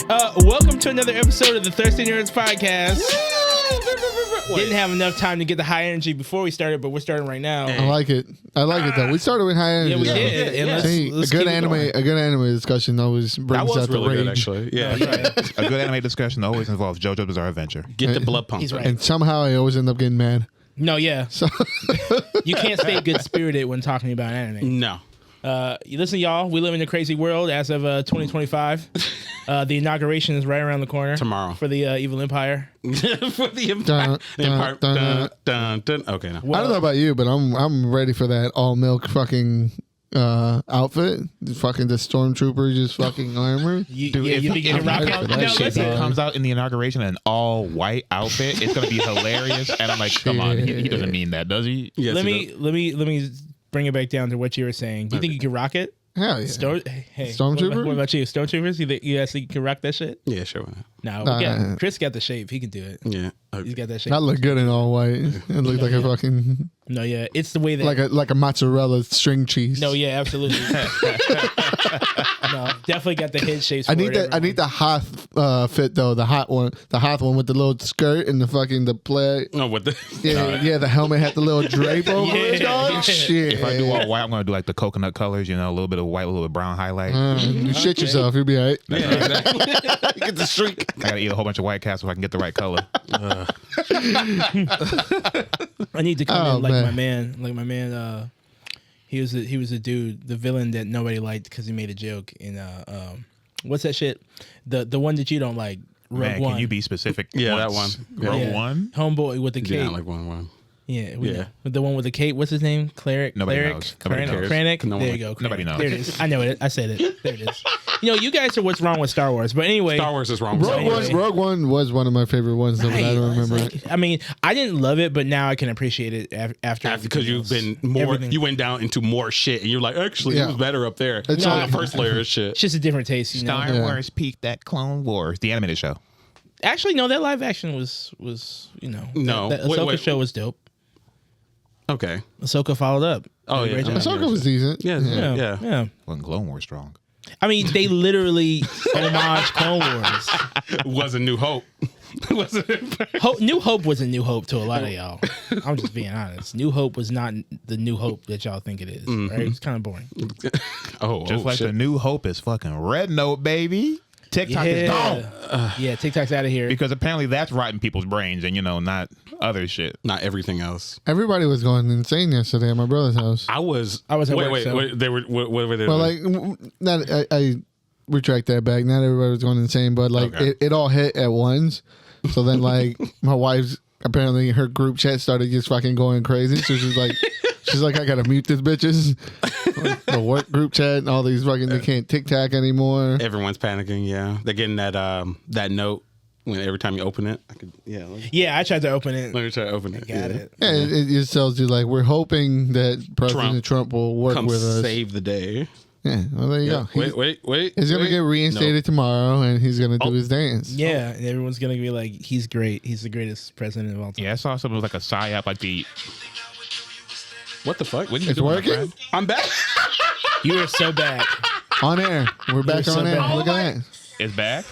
Welcome to another episode of the Thirsty Nerds Podcast. Didn't have enough time to get the high energy before we started, but we're starting right now. I like it. Though. We started with high energy. Yeah, we did. And let's a good anime discussion always brings out the rage. Good, actually. Yeah, right. A good anime discussion always involves JoJo's Bizarre Adventure. Get the blood pumping. He's right. And somehow I always end up getting mad. No, yeah. So you can't stay good spirited when talking about anime. No. Listen, y'all, we live in a crazy world as of 2025. The inauguration is right around the corner. Tomorrow. For the evil empire. For the empire. Okay, no. I don't know about you, but I'm ready for that all milk fucking outfit. Fucking the stormtrooper just fucking armor. If it comes out in the inauguration in an all white outfit, it's gonna be hilarious. And I'm like, come on, he doesn't mean that, does he? Yes, let me bring it back down to what you were saying. Do you think you can rock it? Hell yeah. Stormtrooper? What about you? Stormtroopers? You actually can rock that shit? Yeah, sure. No, Chris got the shape. He can do it. Yeah. He's got that shape. I look good in all white. It looks like a fucking... No, yeah. It's the way that... Like a mozzarella string cheese. No, yeah, absolutely. No, definitely got the head shapes. I need the Hoth fit though. The Hoth one with the little skirt and the play. No, with the the helmet had the little drape over it. Yeah. Shit. If I do all white, I'm gonna do like the coconut colors. You know, a little bit of white, a little bit of brown highlight. You shit yourself, you'll be all right. Yeah, exactly. You get the streak. I gotta eat a whole bunch of White Castle so I can get the right color. I need to come in like my man. He was a dude, the villain that nobody liked because he made a joke in what's that shit? The one that you don't like. Man, One. can you be specific? Yeah, once? that one. Rogue One? Homeboy with the cape. Yeah, like one. Yeah. The one with the cape. What's his name? Cleric. Nobody Cleric? knows. Nobody knows. Krennic? No There one- you go. Nobody knows. There it is. I know it. I said it. There it is. You guys are what's wrong with Star Wars. But anyway. Star Wars is wrong. Rogue One was one of my favorite ones, though, but I don't remember it. I mean, I didn't love it, but now I can appreciate it after Because you've been more, everything. you went down into more shit, and you're like, actually, it was better up there. It's on all- the first layer of shit. It's just a different taste, you know. Star Wars peaked at Clone Wars, the animated show. Actually, no, that live action was No. that Wait, Ahsoka show was dope. Okay. Ahsoka followed up. Oh, yeah. Great job. Ahsoka was decent. Yeah. Wasn't Clone Wars strong? I mean, they literally homage Clone Wars. Was a New Hope. New Hope wasn't New Hope to a lot of y'all. I'm just being honest. New Hope was not the New Hope that y'all think it is. Right? It's kind of boring. Just like shit. the New Hope is fucking Red Note, baby. TikTok is gone. Yeah, TikTok's out of here. Because apparently that's rotting people's brains and, not other shit. Not everything else. Everybody was going insane yesterday at my brother's house. I was at work, wait. They were. What were they? Well, I retract that back. Not everybody was going insane, but it all hit at once. So then my wife's apparently her group chat started just fucking going crazy. So she's like, I gotta mute this bitches. The work group chat and all these fucking they can't TikTok anymore. Everyone's panicking. Yeah, they're getting that note when every time you open it. Yeah, I tried to open it. Let me try to open it. Got it. Yeah, it just tells you we're hoping that President Trump will work Come with us. Save the day. Yeah, well there you go. Wait. He's gonna get reinstated tomorrow, and he's gonna do his dance. Yeah, and everyone's gonna be like, he's great. He's the greatest president of all time. Yeah, I saw something like a psyop, like the... What the fuck? What are you It's doing, my working? friend? I'm back. You are so back. On air, we're back so on air. bad. Look at that. It's back?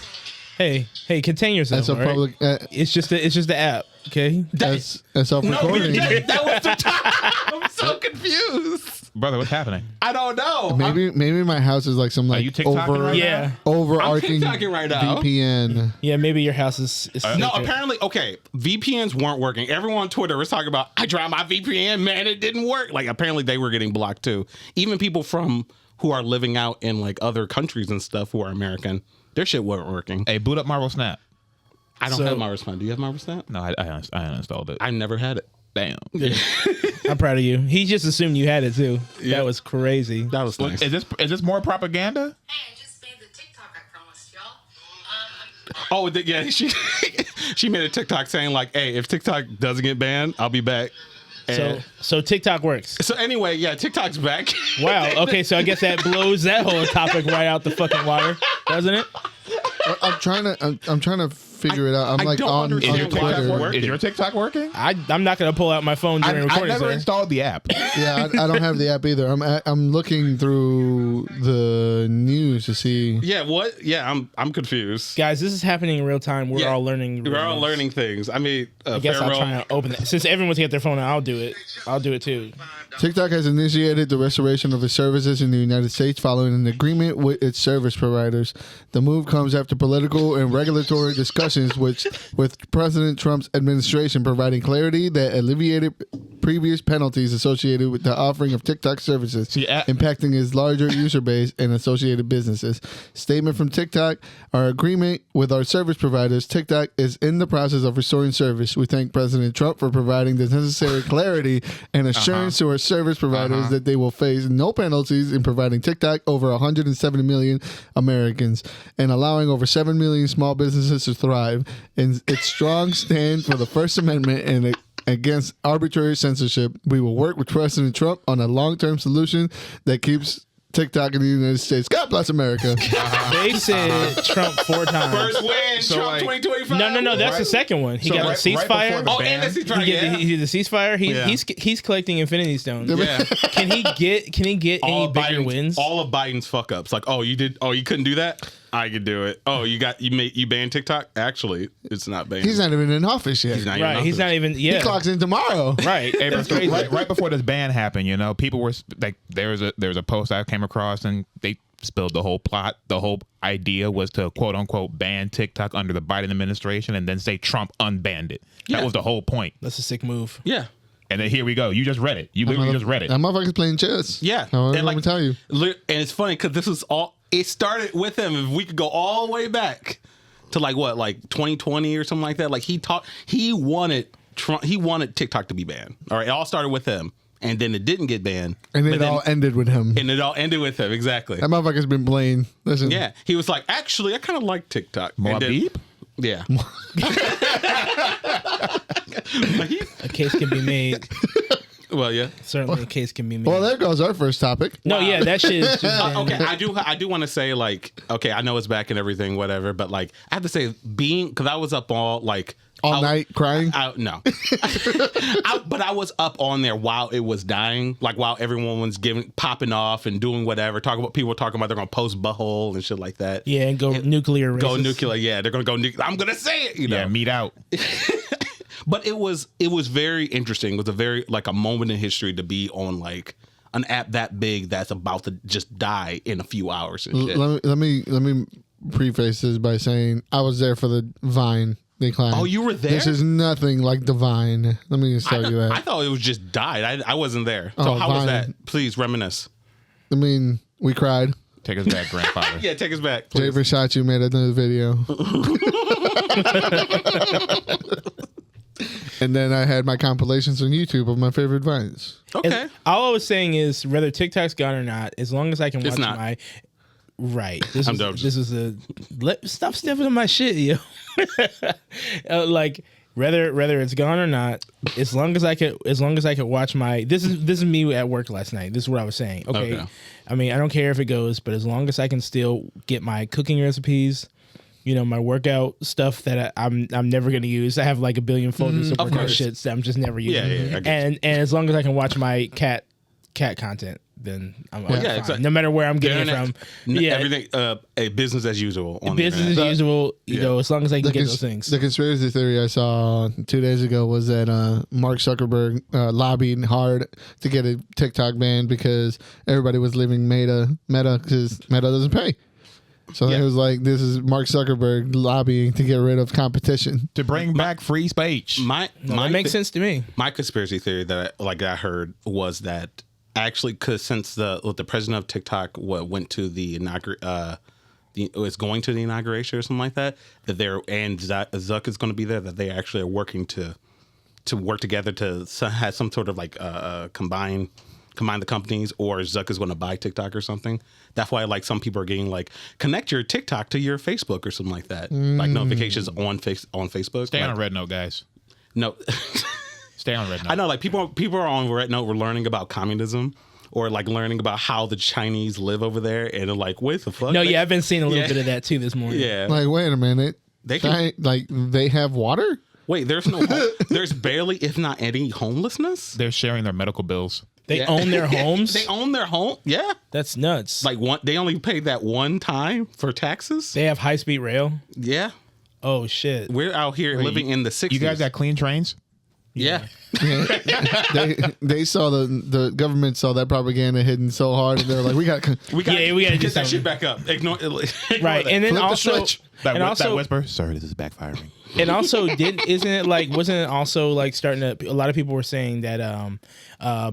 Hey, contain yourself. That's a all right? public. It's just the app. Okay. That's self-recording. That was the time. I'm so confused. Brother, what's happening? I don't know. Maybe my house is some Are you TikToking right Yeah. overarching I'm TikToking right now. VPN. Yeah, maybe your house is No, apparently, okay, VPNs weren't working. Everyone on Twitter was talking about, I tried my VPN, man, it didn't work. Apparently they were getting blocked too. Even people who are living out in other countries and stuff who are American, their shit wasn't working. Hey, boot up Marvel Snap. I don't have Marvel Snap. Do you have Marvel Snap? No, I uninstalled it. I never had it. Damn. I'm proud of you. He just assumed you had it too. Yeah. That was crazy. That was nice. Is this more propaganda? Hey, I just made the TikTok I promised y'all. Yeah, she made a TikTok saying hey, if TikTok doesn't get banned, I'll be back. So TikTok works. So anyway, yeah, TikTok's back. Wow. Okay, so I guess that blows that whole topic right out the fucking water, doesn't it? I'm trying to figure it out. I'm I don't on understand why Twitter. that works. Is your TikTok working? I'm not gonna pull out my phone during I recording. never sir. installed the app. Yeah, I don't have the app either. I'm looking through the news to see. Yeah, what? Yeah, I'm confused. Guys, this is happening in real time. We're all learning. We're all learning things. I mean, I guess I'll try to open it. Since everyone's got their phone, I'll do it. I'll do it too. TikTok has initiated the restoration of its services in the United States following an agreement with its service providers. The move comes after political and regulatory discussions with President Trump's administration providing clarity that alleviated previous penalties associated with the offering of TikTok services, impacting its larger user base and associated businesses. Statement from TikTok: our agreement with our service providers, TikTok, is in the process of restoring service. We thank President Trump for providing the necessary clarity and assurance to our service providers that they will face no penalties in providing TikTok over 170 million Americans and allowing over 7 million small businesses to thrive. In its strong stand for the First Amendment and against arbitrary censorship, we will work with President Trump on a long-term solution that keeps TikTok in the United States. God bless America. They said Trump 4 times. First win, So, Trump like- 2025. No, that's the second one. He got a ceasefire. Oh, and the ceasefire. He did the ceasefire. Yeah. He's collecting Infinity Stones. Yeah. Can he get any bigger wins? All of Biden's fuck ups. Like, you couldn't do that? I could do it. You banned TikTok? Actually, it's not banned. He's not even in office yet. He's not even Right. in He's office. not even. Yeah. He clocks in tomorrow. Right. Hey, That's crazy. right before this ban happened, people were like, there was a post I came across and they spilled the whole plot. The whole idea was to quote unquote ban TikTok under the Biden administration and then say Trump unbanned it. Yeah. That was the whole point. That's a sick move. Yeah. And then here we go. You just read it. You literally just read it. That motherfucker's playing chess. Yeah. Let me tell you. And it's funny because this is all. It started with him. If we could go all the way back to like 2020 or something like that. Like he wanted TikTok to be banned. All right. It all started with him. And then it didn't get banned. And it all ended with him. And it all ended with him. Exactly. That motherfucker's been playing. Listen. Yeah. He was like, actually, I kind of like TikTok. More And then- beep? Yeah. A case can be made. Well, yeah. Certainly, a case can be made. Well, there goes our first topic. No, yeah, that shit is just. Okay, I do want to say I know it's back and everything, whatever, but I have to say because I was up all night crying. No, but I was up on there while it was dying, while everyone was popping off and doing whatever. People were talking about they're gonna post butthole and shit like that. Yeah, and go nuclear. Go racist. nuclear. Yeah, they're gonna go nuclear. I'm gonna say it. Yeah, meet out. But it was very interesting. It was a very a moment in history to be on an app that big that's about to just die in a few hours and shit. Let me preface this by saying I was there for the Vine decline. Oh, you were there? This is nothing like the Vine. Let me just tell you that. I thought it was just died. I wasn't there. So Oh, how was Vine. that? Please reminisce. I mean, we cried. Take us back, grandfather. Yeah, take us back. Jay Please. Versace made another video. And then I had my compilations on YouTube of my favorite Vines. Okay. All I was saying is whether TikTok's gone or not, as long as I can watch not. my. Right. This I'm is dumb. this is a stop sniffing on my shit, yo. Whether it's gone or not, as long as I could watch my this is me at work last night. This is what I was saying. Okay. I mean, I don't care if it goes, but as long as I can still get my cooking recipes, my workout stuff that I'm never gonna use. I have a billion folders of workout course. shits that I'm just never using. Yeah, I get and as long as I can watch my cat content, then I'm fine. it's No matter where I'm getting it from. Yeah, Everything. A business as usual. On the business internet. as usual. As long as I can get those things. The conspiracy theory I saw 2 days ago was that Mark Zuckerberg lobbied hard to get a TikTok ban because everybody was leaving Meta because Meta doesn't pay. So it was this is Mark Zuckerberg lobbying to get rid of competition. To bring back free speech. That makes sense to me. My conspiracy theory that I heard was that actually because since the president of TikTok went to the is going to the inauguration or something like that Zuck is going to be there, that they actually are working to work together to have some sort of combine the companies, or Zuck is going to buy TikTok or something. That's why some people are getting connect your TikTok to your Facebook or something like that. Notifications on Facebook. Stay on Red Note, guys. No. Stay on Red Note. I know people are on Red Note. We're learning about communism or learning about how the Chinese live over there, and they're what the fuck? No, yeah, I've been seeing a little bit of that too this morning. Yeah. Wait a minute. They can, like they have water. wait, there's there's barely, if not any, homelessness. They're sharing their medical bills. They own their homes. They own their home. Yeah, That's nuts. like they only paid that one time for taxes. They have high speed rail. Yeah, Oh shit. we're out here living in the 60s. You guys got clean trains? yeah. They saw the government saw that propaganda hitting so hard, and they're like, we got We got Yeah, we gotta do get that shit something. back up. Ignore Right, that. and then Flip the also, switch. That, and that also, whisper, sir, this is backfiring. and also, isn't it like, wasn't it also like starting to? A lot of people were saying that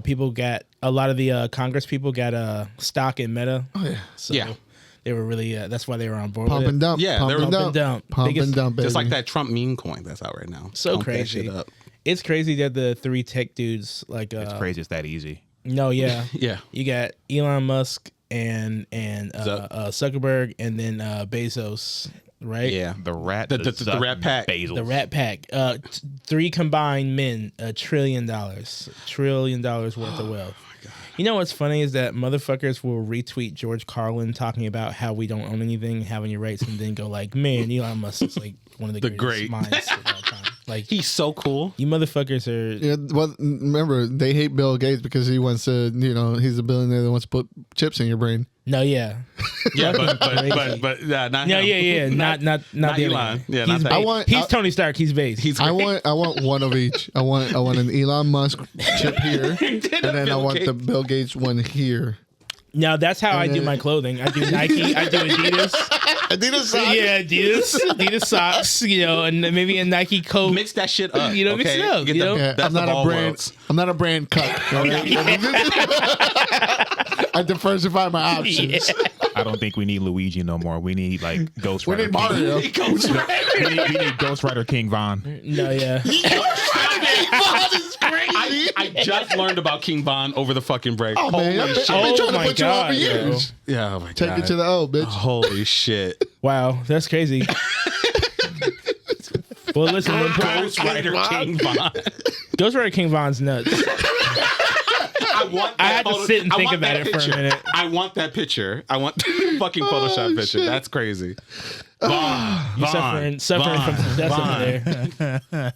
people got a lot of the Congress people got stock in Meta. Oh yeah. So Yeah. they were really that's why they were on board. pump with and it. dump. Yeah, pump they were and pump dump, and dump. pump Biggest- and dump, baby. Just like that Trump meme coin that's out right now. So Pump that crazy. shit up. It's crazy that the three tech dudes like It's crazy. It's that easy. No, yeah, Yeah. You got Elon Musk and Zuckerberg, and then Bezos, right? Yeah. The rat, The rat pack. Basil. The Rat Pack. Three combined men, $1 trillion. $1 trillion worth of wealth. You know what's funny is that motherfuckers will retweet George Carlin talking about how we don't own anything, having your rights, and then go like, "Man, Elon Musk is like one of the greatest great. minds of all time." Like, He's so cool. you motherfuckers are. Yeah, well, remember they hate Bill Gates because he wants to, he's a billionaire that wants to put chips in your brain. No, yeah, Yeah, but not no, him. yeah, not not the other Elon. guy. Yeah, he's not that. he's Tony Stark. He's Base. He's I great. want one of each. I want an Elon Musk chip here, and then I Bill want the Gates. Bill Gates one here. Now that's how I do my clothing. I do Nike. I do Adidas. Adidas socks. Yeah, Adidas socks. And maybe a Nike coat. Mix that shit up. Mix it up. Get Yeah, that's I'm the not a ball brand. worlds. I'm not a brand cuck. all right? I diversify my options. I don't think we need Luigi no more. We need like Ghost We Rider. need Mario. we need Ghost Rider King Von. No, yeah. I just learned about King Von over the fucking break. Oh man, I've been Oh trying to my put you on God, for years. Yeah, oh my Take God. it to the O, bitch. Holy shit. Wow, that's crazy. Well, listen, Ghost Rider King Von. Ghost Rider King Von's nuts. I had to sit and think about it for a minute. I want that picture. I want the fucking Photoshop picture. shit. That's crazy. Von, Suffering from success over there.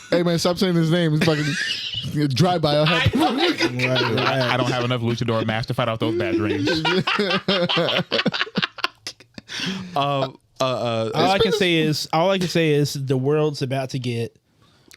Hey man, stop saying his name. It's fucking drive by. Right. I don't have enough luchador mask to fight off those bad dreams. All I can say is the world's about to get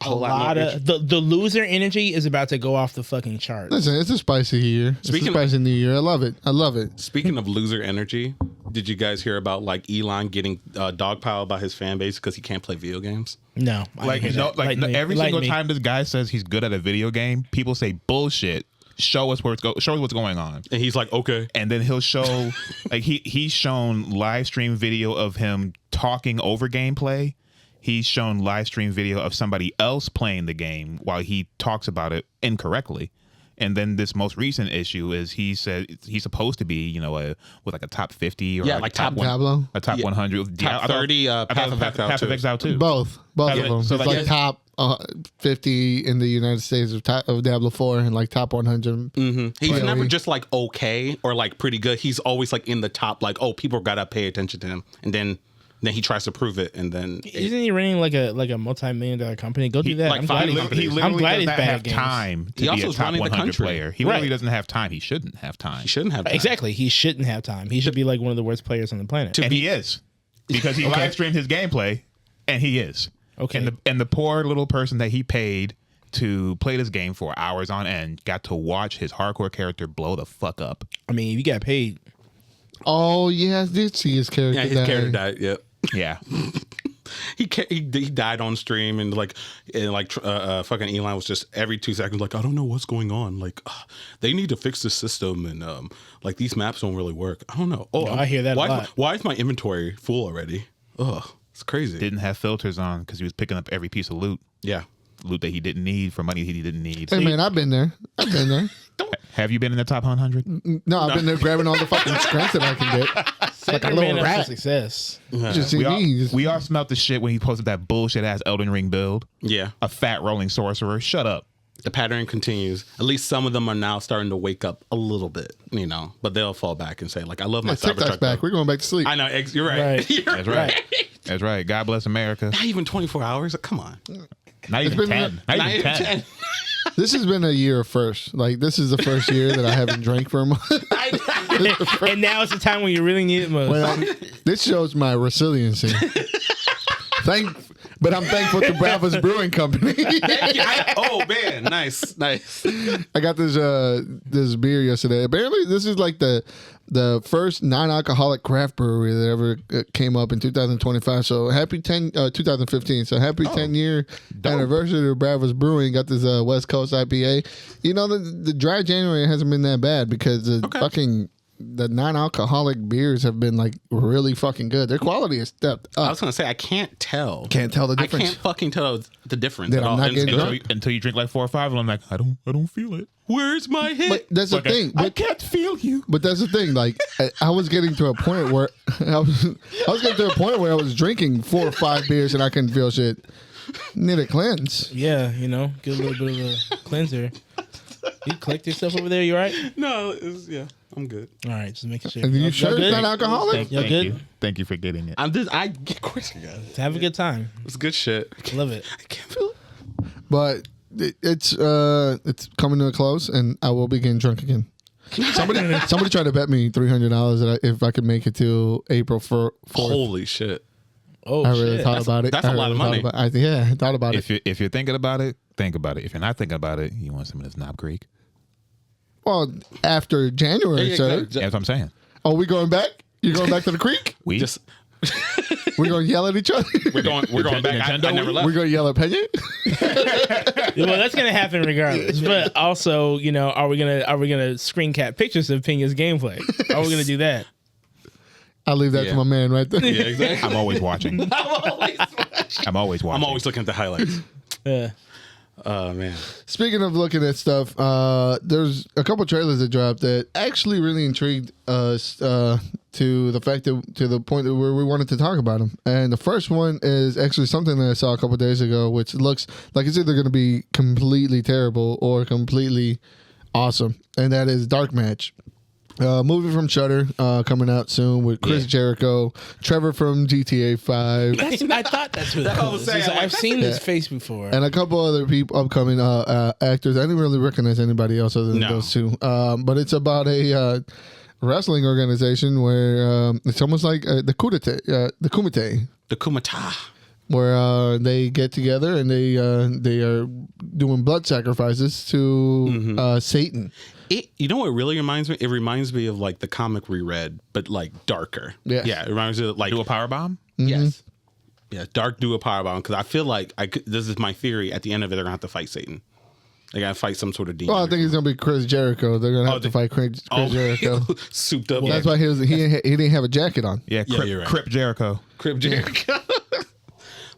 a lot of the loser energy is about to go off the fucking charts. Listen, it's a spicy year. It's a spicy new year. I love it. I love it. Speaking of loser energy, did you guys hear about like Elon getting dogpiled by his fan base because he can't play video games? No, I Like, didn't hear that. Lighten me- every lighten single me. time this guy says he's good at a video game, people say bullshit. Show us what's going on. And he's like, okay. And then he'll show like he's shown live stream video of him talking over gameplay. He's shown live stream video of somebody else playing the game while he talks about it incorrectly. And then this most recent issue is he said he's supposed to be, with like a top 50 or like top Diablo? a top 100. Top 30, Path of Exile Path of too. Exile too. Both of them. So It's like- like top 50 in the United States of Diablo 4 and like top 100. He's never just like okay or like pretty good. He's always like in the top, like, oh, people gotta pay attention to him. And then he tries to prove it, and then Isn't he running like a multi-million-dollar company? Go do that. like I'm five glad companies. He I'm literally glad does he's not bad have at games. time to He also be a is top running the 100 country. player. He Right. really doesn't have time. He shouldn't have time. he shouldn't have that. Exactly. He shouldn't have time. He should be like one of the worst players on the planet. And he is, because he live streamed his gameplay, and he is. Okay. And the poor little person that he paid to play this game for hours on end got to watch his hardcore character blow the fuck up. I mean, you got paid. Oh, yeah, I did see his character Yeah, his die. character died. Yep. Yeah. He died on stream, and fucking Elon was just every 2 seconds like, I don't know what's going on. Like, they need to fix the system, and like these maps don't really work. I don't know. Oh, I hear that a lot. Why is my inventory full already? Ugh, it's crazy. Didn't have filters on because he was picking up every piece of loot. Yeah. Loot that he didn't need for money he didn't need. Hey, man, I've been there. Have you been in the top 100? No, I've been there grabbing all the fucking strength that I can get. Like a Man little up for rat. success. Just see me. We all smelt the shit when he posted that bullshit ass Elden Ring build. Yeah. A fat rolling sorcerer. Shut up. The pattern continues. At least some of them are now starting to wake up a little bit, but they'll fall back and say, like, I love my TikTok's Cybertruck. back. We're going back to sleep. I know. You're right. Right. You're That's right. That's right. God bless America. Not even 24 hours. Come on. Not even 10. Not even 10. This has been a year of first. Like, this is the first year that I haven't drank for a month. And now it's the time when you really need it most. This shows my resiliency. But I'm thankful to Bravos Brewing Company. Oh man, nice. I got this beer yesterday. Apparently, this is like the first non-alcoholic craft brewery that ever came up in 2025. So happy 2015. So happy 10-year anniversary of Bravos Brewing. Got this West Coast IPA. You know, the dry January hasn't been that bad because the non-alcoholic beers have been like really fucking good. Their quality has stepped up. I was gonna say I can't tell. Can't tell the difference. I can't fucking tell the difference That at I'm all. not And it's getting good. drunk? Until you drink like 4 or 5, and I'm like, I don't feel it. Where's my hit? But that's the thing. I But, can't feel you. but that's the thing. Like I was getting to a point where I was getting to a point where I was drinking 4 or 5 beers and I couldn't feel shit. Need a cleanse. Yeah, you know, get a little bit of a cleanser. You collect yourself over there. You all right? No, I'm good. All right, just making sure. Are you Y'all sure it's good? not alcoholic? Y'all good? You. Thank you for getting it. I'm just. Of course, you guys. Have a good time. It's good shit. Love it. I can't feel it. But it's coming to a close, and I will be getting drunk again. Somebody tried to bet me $300 that if I could make it to April 4th. Holy shit. Oh, I really shit. thought about it. That's a lot of money. I thought about it. If you're thinking about it, think about it. If you're not thinking about it, you want some of this Knob Creek. Well, after January, sir. That's what I'm saying. Oh, we going back? You going back to the creek? We Just We're going to yell at each other? we're going back. I never left. We're going to yell at Pena? Well, that's gonna happen regardless. But also, you know, are we gonna screen cap pictures of Pena's gameplay? Are we gonna do that? I'll leave that to my man right there. Yeah, exactly. I'm always watching. I'm always watching. I'm always looking at the highlights. Yeah. Oh man. Speaking of looking at stuff, there's a couple trailers that dropped that actually really intrigued us to the fact that to the point that where we wanted to talk about them. And the first one is actually something that I saw a couple days ago, which looks like it's either going to be completely terrible or completely awesome, and that is Dark Match. Movie from Shudder coming out soon with Chris Jericho, Trevor from GTA 5, I thought that's who that was. I've seen his face before. and a couple other people, upcoming actors. I didn't really recognize anybody else other than those two. But it's about a wrestling organization where it's almost like the Kumite. The Kumata. Where they get together and they are doing blood sacrifices to Satan. You know what it really reminds me? It reminds me of like the comic we read, but like darker. Yeah. Yeah. It reminds me of like Do a power bomb? Yes. Yeah. Dark do a powerbomb because I feel like this is my theory. At the end of it, they're gonna have to fight Satan. They gotta fight some sort of demon. Well, I think it's gonna be Chris Jericho. They're gonna have to fight Chris Jericho. Souped up. That's why he didn't have a jacket on. Yeah, you're right. Crip Jericho. Crib Jericho.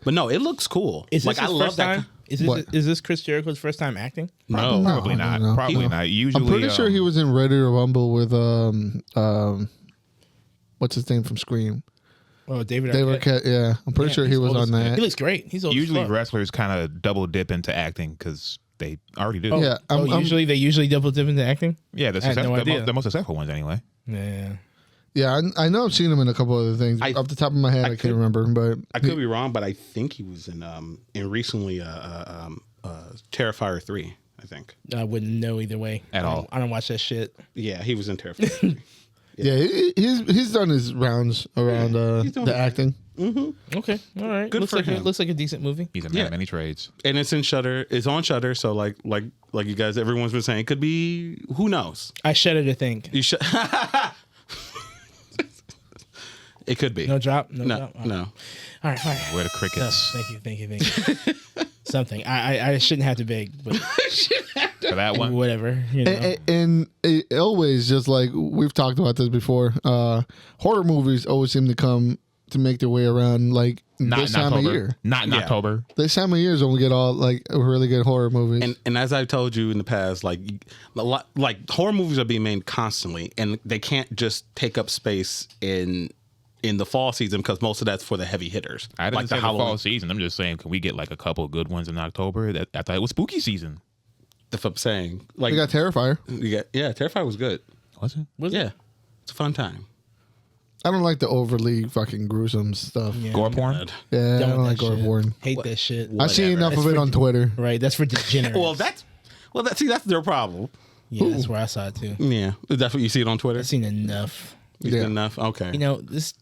But no, it looks cool. Is this like his first time? Is this Chris Jericho's first time acting? No, Probably I not. don't know. Probably not. Usually, I'm pretty sure he was in Ready to Rumble with what's his name from Scream? Oh, David David Arquette. Arquette. Yeah, I'm pretty sure he he's was old on as- that. He looks great. He's old Usually, as fuck. wrestlers kind of double dip into acting because they already do. Oh, Yeah, oh, I'm- usually double dip into acting. Yeah, I had no idea. the most successful ones anyway. Yeah. Yeah, I know I've seen him in a couple other things. Off the top of my head, I can't remember. But I could be wrong, but I think he was in recently Terrifier 3. I think. I wouldn't know either way At all. I don't watch that shit. Yeah, he was in Terrifier 3. yeah, he's done his rounds around the acting. Okay, all right. Good looks for like him. looks like a decent movie. He's a man of many trades. And it's in Shudder. It's on Shudder. So like you guys, everyone's been saying, it could be. Who knows? I shudder to think. You should. It could be. No drop. No. No. All right, fine. Where the No, crickets thank you. Something. I shouldn't have to beg, but for that one? whatever. You know. And it always, just like we've talked about this before, horror movies always seem to come to make their way around like Not this in time October. of year. Not in Yeah. October. This time of year is when we get all like really good horror movies. And as I've told you in the past, like a lot, like horror movies are being made constantly, and they can't just take up space in the fall season because most of that's for the heavy hitters. I didn't like say the Halloween. fall season. I'm just saying, can we get like a couple good ones in October? I thought it was spooky season. If I'm saying, like, we got Terrifier. yeah, Terrifier was good. Was it? Yeah, it's a fun time. I don't like the overly fucking gruesome stuff. Yeah. Gore porn. Yeah, I don't like that gore shit. porn. Hate that shit. I see enough That's of it for on Twitter. Right, that's for degenerates. that's their problem. Yeah, that's where I saw it too. Yeah, that's what you see it on Twitter. I've seen enough. You see enough. Okay. You know, this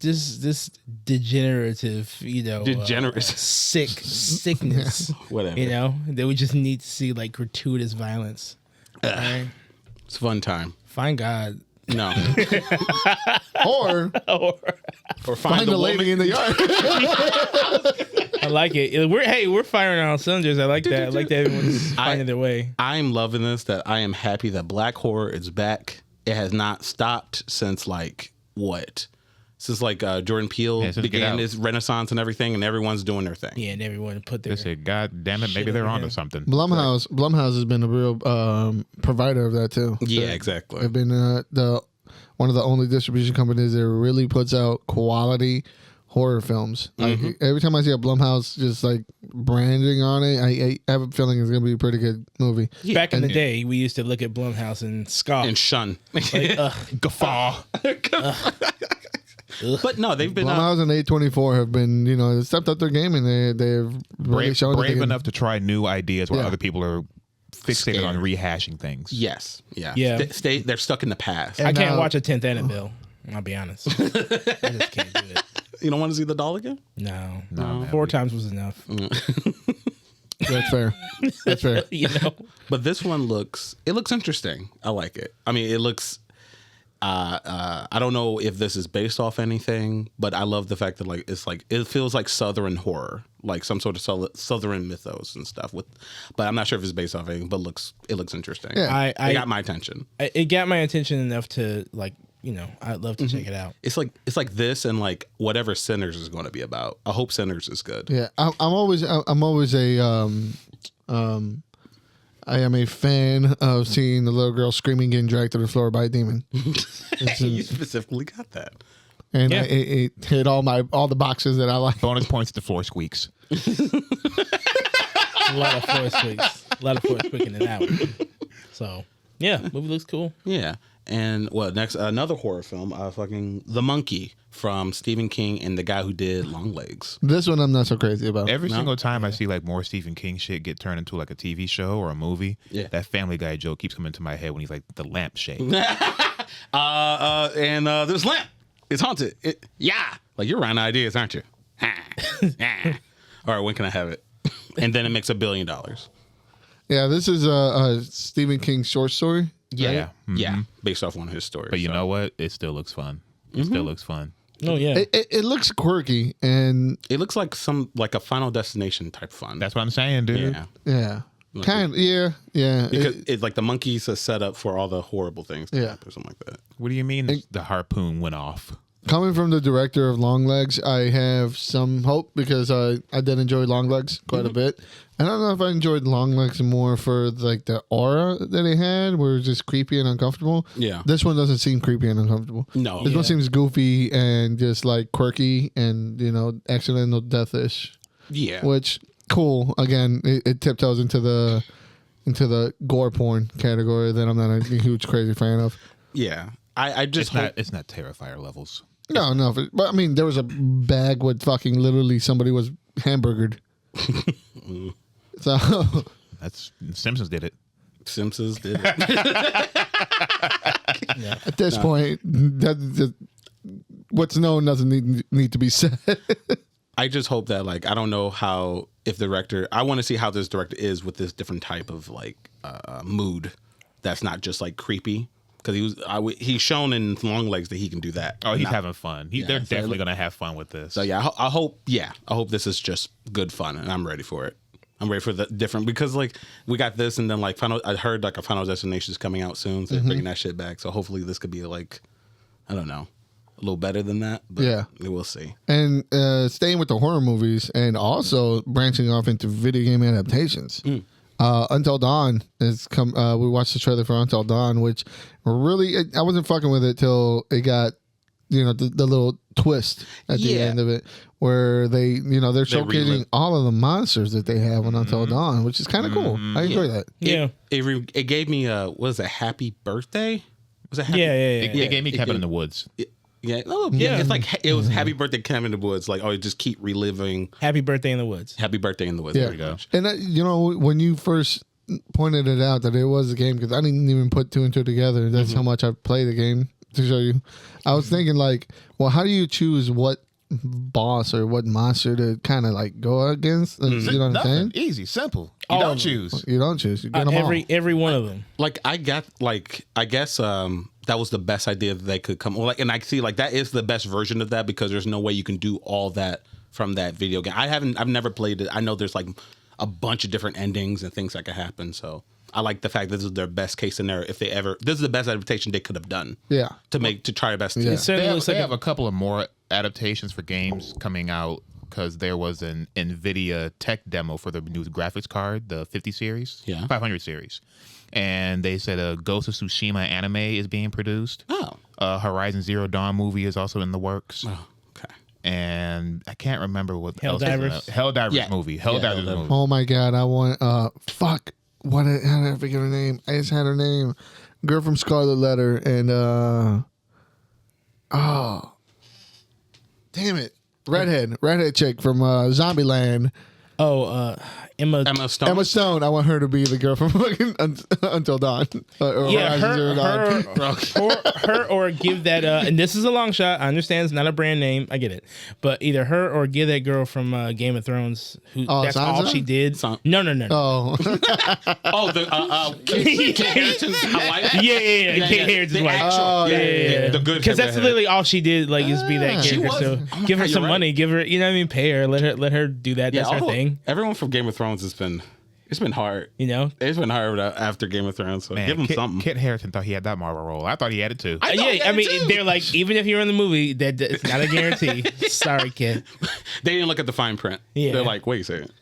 degenerative, sickness. Whatever. You know, that we just need to see like gratuitous violence. Right? It's a fun time. Find God. No. Or find a lady in the yard. I like it. We're firing on all cylinders. I like that. I like that everyone's finding their way. I'm loving this. That I am happy that black horror is back. It has not stopped since Since Jordan Peele began his renaissance and everything, and everyone's doing their thing. Yeah, and everyone put their. They said, "God damn it, maybe they're onto something." Blumhouse has been a real provider of that too. Yeah, exactly. They've been one of the only distribution companies that really puts out quality horror films. Like every time I see a Blumhouse just like branding on it, I have a feeling it's gonna be a pretty good movie. Yeah. Back in the day, we used to look at Blumhouse and scoff And shun. Like, Guffaw. But no, they've been Blumhouse and A24 have been, they stepped up their game and they've really shown brave enough to try new ideas while Yeah. other people are fixated Scared. on rehashing things. Yes. Yeah. Yeah. They're stuck in the past. I can't now- watch a 10th Annabelle. I'll be honest. I just can't do it. You don't want to see the doll again? No. man, 4 times was enough. That's fair. That's fair. You know? But this one looks interesting. I like it. I mean, it looks I don't know if this is based off anything, but I love the fact that it feels like Southern horror, like some sort of Southern mythos and stuff. But I'm not sure if it's based off anything. But it looks interesting. Yeah. It got my attention. It got my attention enough to I'd love to check it out. It's like this and like whatever Sinners is going to be about. I hope Sinners is good. Yeah, I am a fan of seeing the little girl screaming, getting dragged to the floor by a demon. You specifically got that. And Yeah. it hit all the boxes that I like. Bonus points to floor squeaks. A lot of floor squeaks. A lot of floor squeaking in that one. So, yeah, movie looks cool. Yeah. And next, another horror film, The Monkey from Stephen King and the guy who did Longlegs. This one I'm not so crazy about. Every single time I see like more Stephen King shit get turned into like a TV show or a movie, that Family Guy joke keeps coming to my head when he's like the lampshade. And this lamp, it's haunted. Like you're running ideas, aren't you? All right, when can I have it? And then it makes $1 billion. Yeah, this is a Stephen King short story. Yeah, Mhm. yeah, based off one of his stories. But you know what? It still looks fun. It still looks fun. Oh, yeah. It looks quirky and it looks like a Final Destination type fun. That's what I'm saying, dude. yeah, kind of yeah. because it's like the monkey's a setup for all the horrible things to happen or something like that. What do you mean the harpoon went off? Coming from the director of Longlegs, I have some hope because I did enjoy Longlegs quite a bit. I don't know if I enjoyed Longlegs more for like the aura that it had, where it was just creepy and uncomfortable. Yeah. This one doesn't seem creepy and uncomfortable. No. This one seems goofy and just like quirky and accidental death-ish. Yeah. Which cool. Again, it tiptoes into the gore porn category that I'm not a huge crazy fan of. Yeah. I just hope It's not Terrifier levels. No, but I mean, there was a bag with fucking literally somebody was hamburgered. So That's Simpsons did it. Simpsons did it. at this point, what's known doesn't need to be said. I just hope that I don't know how if the director. I want to see how this director is with this different type of mood. That's not just creepy. Because he's shown in Longlegs that he can do that. Oh, he's having fun. They're so definitely gonna have fun with this. So yeah, I hope this is just good fun, and I'm ready for it. I'm ready for the different because we got this, and then I heard a Final Destination is coming out soon, so they're bringing that shit back. So hopefully this could be I don't know, a little better than that. But Yeah. we'll see. And staying with the horror movies and also branching off into video game adaptations. Until Dawn has come. We watched the trailer for Until Dawn, which really I wasn't fucking with it till it got the little twist at the end of it, where they're showcasing relive. all of the monsters that they have on Until Dawn, which is kind of cool. I enjoy that. Yeah. It gave me what is it, Happy Birthday? Was it Happy? Yeah. It gave me Cabin in the Woods. Yeah, it's like it was Happy Birthday Cabin in the Woods. Like, oh, just keep reliving Happy Birthday in the Woods. Happy Birthday in the Woods. Yeah. There you go. And when you first pointed it out that it was a game, because I didn't even put two and two together. That's how much I played the game to show you. I was thinking like, well, how do you choose what boss or what monster to kind of like go against? You know what I'm saying? Easy, simple. You don't choose. You don't choose. You get them all. Every one of them. Like I guess that was the best idea that they could come. Like, and I see like that is the best version of that because there's no way you can do all that from that video game. I've never played it. I know there's like a bunch of different endings and things that could happen. So I like the fact that this is their best case scenario. This is the best adaptation they could have done. Yeah. To try their best. Yeah. They have a couple of more adaptations for games coming out because there was an NVIDIA tech demo for the new graphics card, the 50 series, 500 series. And they said a Ghost of Tsushima anime is being produced. Oh. Horizon Zero Dawn movie is also in the works. Oh, okay. And I can't remember what Helldivers? else. Helldivers movie. Helldivers movie. Oh my god, I want fuck. How did I forget her name? I just had her name. Girl from Scarlet Letter and damn it. Redhead chick from Zombieland. Oh, Emma Stone. Emma Stone. I want her to be the girl from fucking Until Dawn. Or Yeah, Horizon Zero Dawn. her or give that and this is a long shot. I understand it's not a brand name. I get it. But either her or give that girl from Game of Thrones who that's all Sansa? she did. No. Oh. Oh, the Kate Harington's wife. Yeah. Kate Harington's wife. Yeah. The good. Because that's literally all she did, like, is be that She character. was. So Oh my give her God, some you're money, right. give her, you know what I mean, pay her, let her do that. That's her thing. Everyone from Game of Thrones it's been hard. You know, it's been hard after Game of Thrones. So Man, give him something. Kit Harington thought he had that Marvel role. I thought he had it too. I mean, they're like, even if you're in the movie, that it's not a guarantee. Sorry, kid. They didn't look at the fine print. Yeah. They're like, wait a second.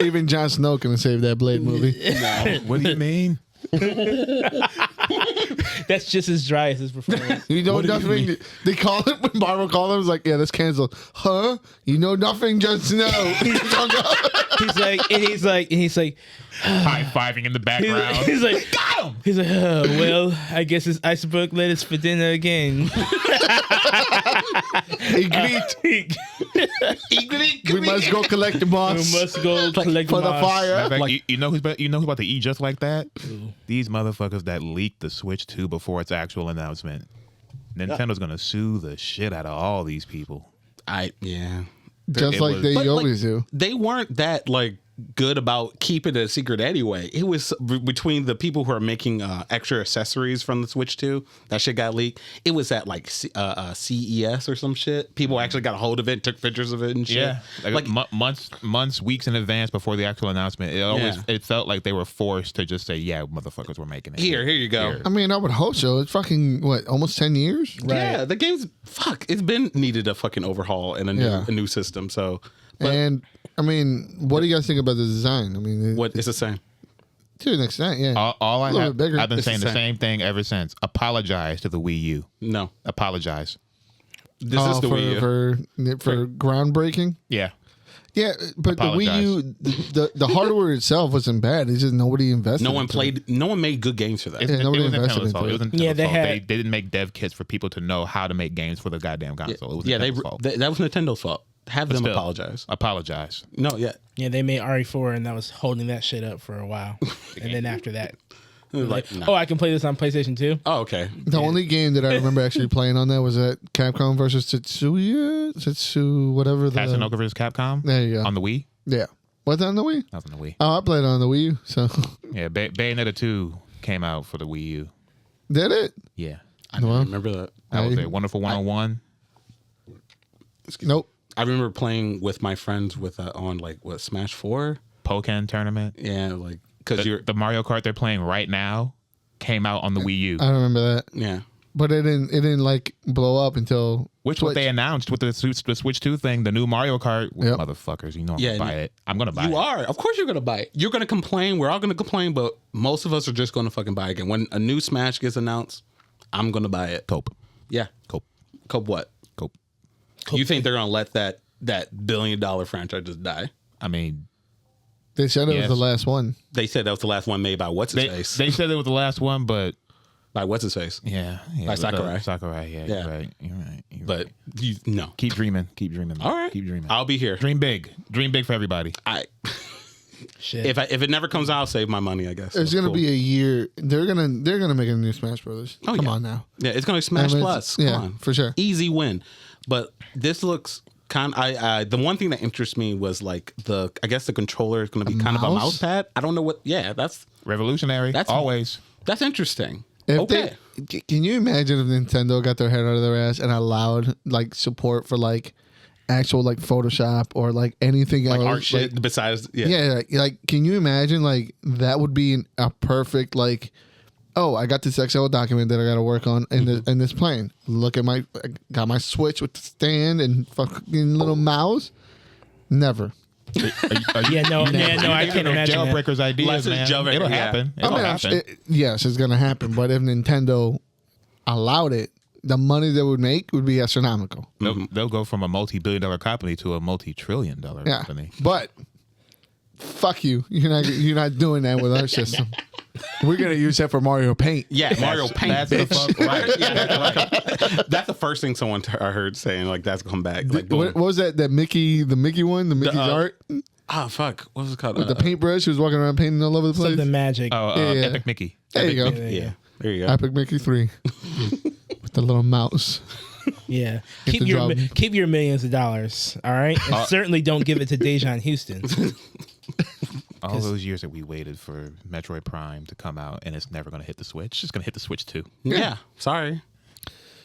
even Jon Snow can save that Blade movie. What do you mean? That's just as dry as his performance. You know nothing. They call it when Marvel called him. It's like, yeah, that's canceled. Huh? You know nothing, Jon Snow. he's like, high fiving in the background. he's like, got him. He's like, oh, well, I guess it's iceberg lettuce for dinner again. We must go collect the boss. We must go collect for the moss. fire. In fact, you know who's about to eat just like that? These motherfuckers that leaked the Switch 2 before its actual announcement. Nintendo's gonna sue the shit out of all these people. Just like they always do. They weren't that like good about keeping it a secret anyway. It was between the people who are making extra accessories from the Switch 2. That shit got leaked. It was at like CES or some shit. People actually got a hold of it, took pictures of it and shit. Yeah, like months, weeks in advance before the actual announcement. It felt like they were forced to just say, "Yeah, motherfuckers, we're making it." Here you go. I mean, I would hope so. It's fucking almost 10 years. Right. Yeah, the game's it's been needed a fucking overhaul and a new system. So, and I mean, what do you guys think about the design? I mean, it's the same. To an extent, yeah. All I have, bigger. I've been It's saying the the same. same thing ever since. Apologize to the Wii U. No, Apologize. this is the Wii U. for groundbreaking. Yeah. Yeah, but Apologize. the Wii U, the hardware itself wasn't bad. It's just nobody invested. No one into it. No one made good games for that. Yeah, nobody it was invested Nintendo's into fault. It was it. Nintendo's Yeah, they fault. had- They didn't make dev kits for people to know how to make games for the goddamn console. It was Yeah, Nintendo's fault. that was Nintendo's fault. Have them Still, apologize. Apologize. No, yeah. Yeah, they made RE4 and that was holding that shit up for a while. And then after that, Like, no. oh, I can play this on PlayStation 2? Oh, okay. The only game that I remember actually playing on that was that Capcom versus Tetsuya, whatever. Tatsunoko vs. Capcom. There you go. On the Wii. Yeah. Was that on the Wii? That was on the Wii. Oh, I played it on the Wii U. So Yeah, Bayonetta 2 came out for the Wii U. did it? Yeah. I don't remember that. That was a Wonderful 101. Nope. I remember playing with my friends on Smash 4. Pokken tournament. Yeah, because The Mario Kart they're playing right now came out on the Wii U. I don't remember that. yeah. But it didn't like blow up until Which what they announced with the Switch 2 thing, the new Mario Kart. Yep. Motherfuckers, you know I'm Yeah, gonna buy it. I'm gonna buy it. You are. Of course you're going to buy it. You're going to complain. We're all going to complain, but most of us are just going to fucking buy it again. When a new Smash gets announced, I'm going to buy it. Cope. Yeah. Cope. Cope what? Cope. You think they're going to let that $1 billion franchise just die? I mean, they said it Yes. was the last one. They said that was the last one made by what's his face. they said it was the last one, but Like what's his face? Yeah. Like Sakurai. Sakurai. Yeah. Yeah. You're right. But no. Keep dreaming. All right. Keep dreaming. I'll be here. Dream big for everybody. Shit. If it never comes out, I'll save my money. I guess There's gonna be a year. They're gonna make a new Smash Brothers. Oh, Come yeah. on now. Yeah, it's gonna be Smash Plus. Come on, for sure. Easy win. But this looks kind. The one thing that interests me was like I guess the controller is gonna be kind of a mouse pad. I don't know what. Yeah, that's Revolutionary. That's always. That's interesting. Can you imagine if Nintendo got their head out of their ass and allowed like support for like actual like Photoshop or like anything Like else, art shit besides. Yeah, like can you imagine like that would be a perfect like, oh, I got this Excel document that I got to work on in this plane. Look at I got my Switch with the stand and fucking little mouse. Never. No, I can't imagine Jailbreakers ideas, man. It'll happen. It'll happen. Yes, it's gonna happen. But if Nintendo allowed it, the money they would make would be astronomical. They'll go from a multi-billion-dollar company to a multi-trillion-dollar company. But fuck you. You're not doing that with our system. We're gonna use that for Mario Paint. Yeah, Mario Paint. That's That's the first thing someone I heard saying like that's come back. Like, What was that? The Mickey one, the Mickey's art fuck, what was it called? with the paintbrush. He was walking around painting all over the place. Something magic. Oh, Yeah. Epic Mickey. There you go. Yeah, there you go. Epic Mickey 3 with the little mouse. Yeah. Get the job. Keep your millions of dollars. All right. And certainly don't give it to Djimon Houston. All those years that we waited for Metroid Prime to come out, and it's never going to hit the Switch. It's going to hit the Switch too. Yeah, sorry.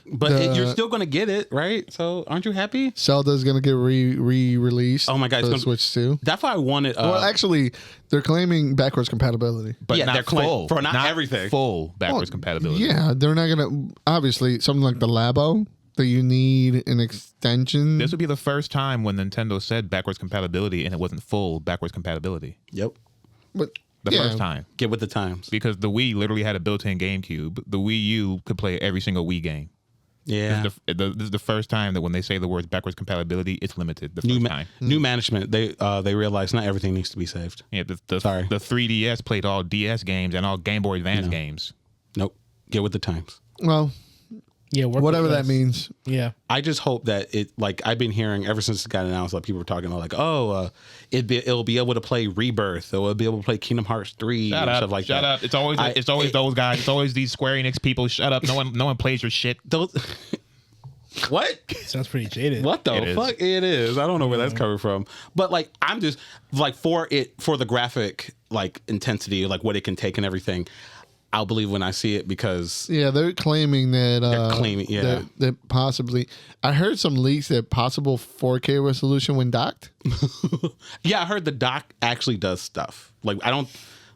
But you're still going to get it, right? So aren't you happy? Zelda's gonna get re-released. Oh my God, for it's the Switch too. That's why I wanted. Well, actually, they're claiming backwards compatibility. But Yeah, not they're full. for not everything. Full backwards compatibility. Yeah, they're not gonna. Obviously, something like the Labo that you need an extension. This would be the first time when Nintendo said backwards compatibility and it wasn't full backwards compatibility. Yep. But The first time. Get with the times. Because the Wii literally had a built-in GameCube. The Wii U could play every single Wii game. Yeah. This is the first time that when they say the words backwards compatibility, it's limited. The first time. New management. They realize not everything needs to be saved. Yeah, the Sorry. 3DS played all DS games and all Game Boy Advance games. Nope. Get with the times. well, Yeah. whatever that means. Yeah. I just hope that it, like I've been hearing ever since it got announced, like people were talking about like, it'll be able to play Rebirth, or it'll be able to play Kingdom Hearts 3 and stuff like that. Shut up. It's always those guys. It's always these Square Enix people. Shut up. No one plays your shit. Those What? Sounds pretty jaded. What the fuck? It is. I don't know where that's coming from. But like I'm just like for the graphic like intensity, like what it can take and everything. I'll believe when I see it because Yeah, they're claiming that. that possibly. I heard some leaks that possible 4K resolution when docked. yeah, I heard the dock actually does stuff. Like I don't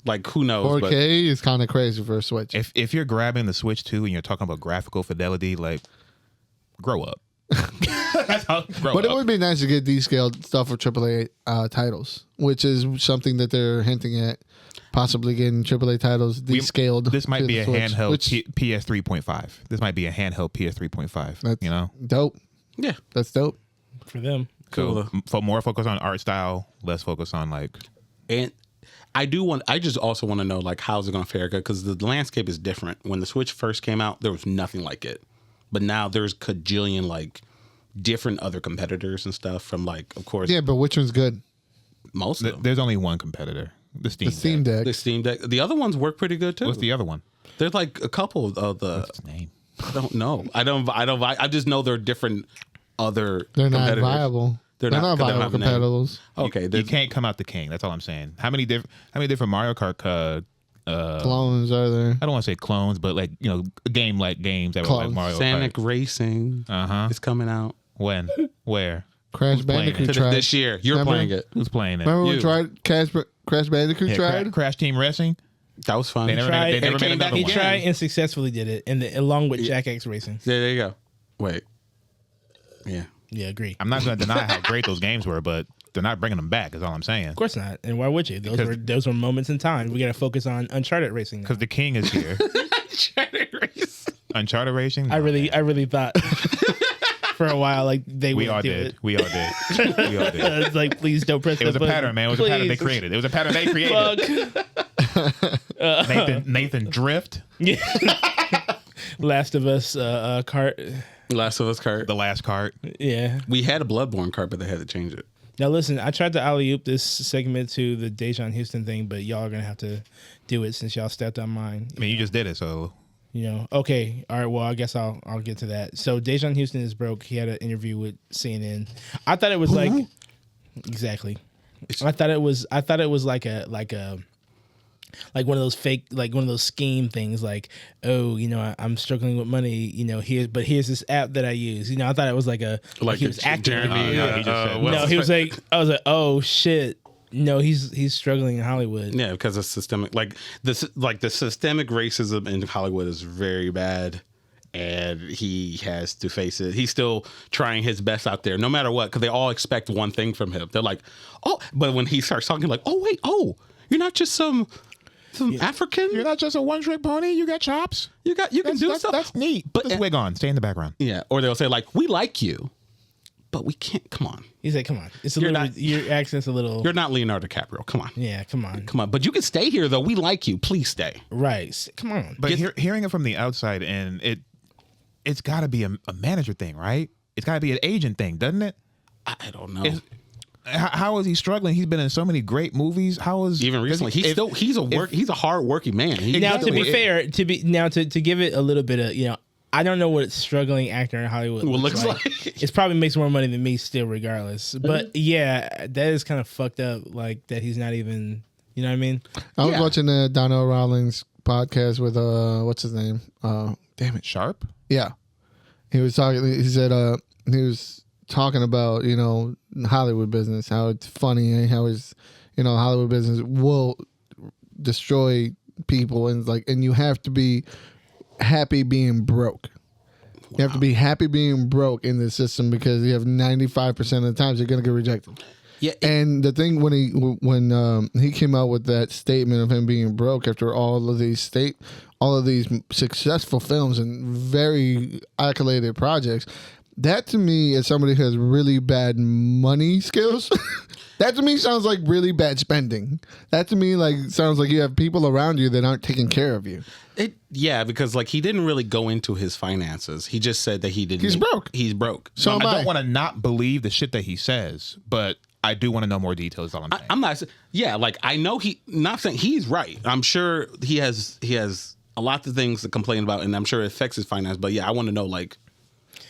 like who knows. 4K is kind of crazy for a Switch. If you're grabbing the Switch 2 and you're talking about graphical fidelity, like grow up. But it would be nice to get descaled stuff for AAA titles, which is something that they're hinting at. Possibly getting AAA titles descaled. This might to be the a Switch, handheld which- PS 3.5. This might be a handheld PS 3.5. That's You know, dope. Yeah. That's dope. For them. so for more focus on art style, less focus on like. And I just also want to know like how's it going to fare because the landscape is different. When the Switch first came out, there was nothing like it, but now there's cajillion like different other competitors and stuff from like of course Yeah, but which one's good? most of them. There's only one competitor. The Steam. The Steam Deck. The Steam Deck. The other ones work pretty good too. What's the other one? There's like a couple of the. What's its name? I don't know. I just know there are different other. They're not competitors. viable. They're not not- 'cause they don't viable have a name. competitors. Okay, You there's can't come out the king. That's all I'm saying. How many different Mario Kart? Clones are there? I don't want to say clones, but like game like games that were like Clones. Mario Sonic Kart. Racing. Is coming out When? Where? Crash playing it? Bandicoot tried. this year. You're Remember? playing it. Who's playing it? Remember when You. we tried Crash Bandicoot Yeah, tried? Crash Team Racing. That was fun. They never tried- made, they it never came made back another He one. again. tried and successfully did it, along with Jack X Racing. There you go. Wait. Yeah. Yeah, agree. I'm not going to deny how great those games were, but they're not bringing them back. Is all I'm saying. Of course not. And why would you? Those were moments in time. We got to focus on Uncharted Racing now. Because the king is here. Uncharted Racing. I really thought for a while like they We would all do did. it. We all did. We all did. It's like, please don't press It was the a button. pattern, man. It was a pattern they Please. created. It was a pattern they created. Fuck. Nathan Drift. Yeah. Last of Us cart. Last of Us cart. The last cart. Yeah. We had a Bloodborne cart, but they had to change it. Now listen, I tried to alley-oop this segment to the Djimon Hounsou thing, but y'all are gonna have to do it since y'all stepped on mine. I mean, you just did it, so Okay, all right. Well, I guess I'll get to that. So Djimon Hounsou is broke. He had an interview with CNN. I thought it was like exactly. I thought it was like one of those fake, like one of those scheme things, like, oh, I'm struggling with money, here's this app that I use. I thought it was like he was acting. Jeremy, he was like, I was like, oh shit. No, he's struggling in Hollywood. Yeah, because of systemic, the systemic racism in Hollywood is very bad, and he has to face it. He's still trying his best out there, no matter what, because they all expect one thing from him. They're like, oh, but when he starts talking, like, oh wait, you're not just some African. You're not just a one-trick pony. You got chops. You can do stuff. That's neat. Put this wig on. Stay in the background. Yeah, or they'll say like, we like you, but we can't. Come on. He's like, come on. It's your accent's a little. You're not Leonardo DiCaprio. Come on. Yeah, come on. Come on. But you can stay here though. We like you. Please stay. Right. Come on. But hearing it from the outside, and it's got to be a manager thing, right? It's got to be an agent thing, doesn't it? I don't know. How is he struggling? He's been in so many great movies. How is even recently? He's a hard working man. Now, to be fair, to give it a little bit of I don't know what struggling actor in Hollywood looks like. It probably makes more money than me still, regardless. But yeah, that is kind of fucked up. Like that he's not even. You know what I mean? I was watching the Donnell Rawlings podcast with what's his name? Damn it, Sharp. Yeah, he was talking. He said he was talking about Hollywood business, how it's funny and how it's Hollywood business will destroy people, and you have to be happy being broke. Wow. You have to be happy being broke in this system because you have 95% of the times you're going to get rejected. Yeah, and the thing when he came out with that statement of him being broke after all of these successful films and very accoladed projects, that to me, as somebody who has really bad money skills, that to me sounds like really bad spending. That to me sounds like you have people around you that aren't taking care of you. Because he didn't really go into his finances. He just said that he didn't. He's broke. He's broke. So I don't want to not believe the shit that he says, but I do want to know more details. All I'm saying. I'm not. Yeah, I know not saying he's right. I'm sure he has a lot of things to complain about, and I'm sure it affects his finance. But yeah, I want to know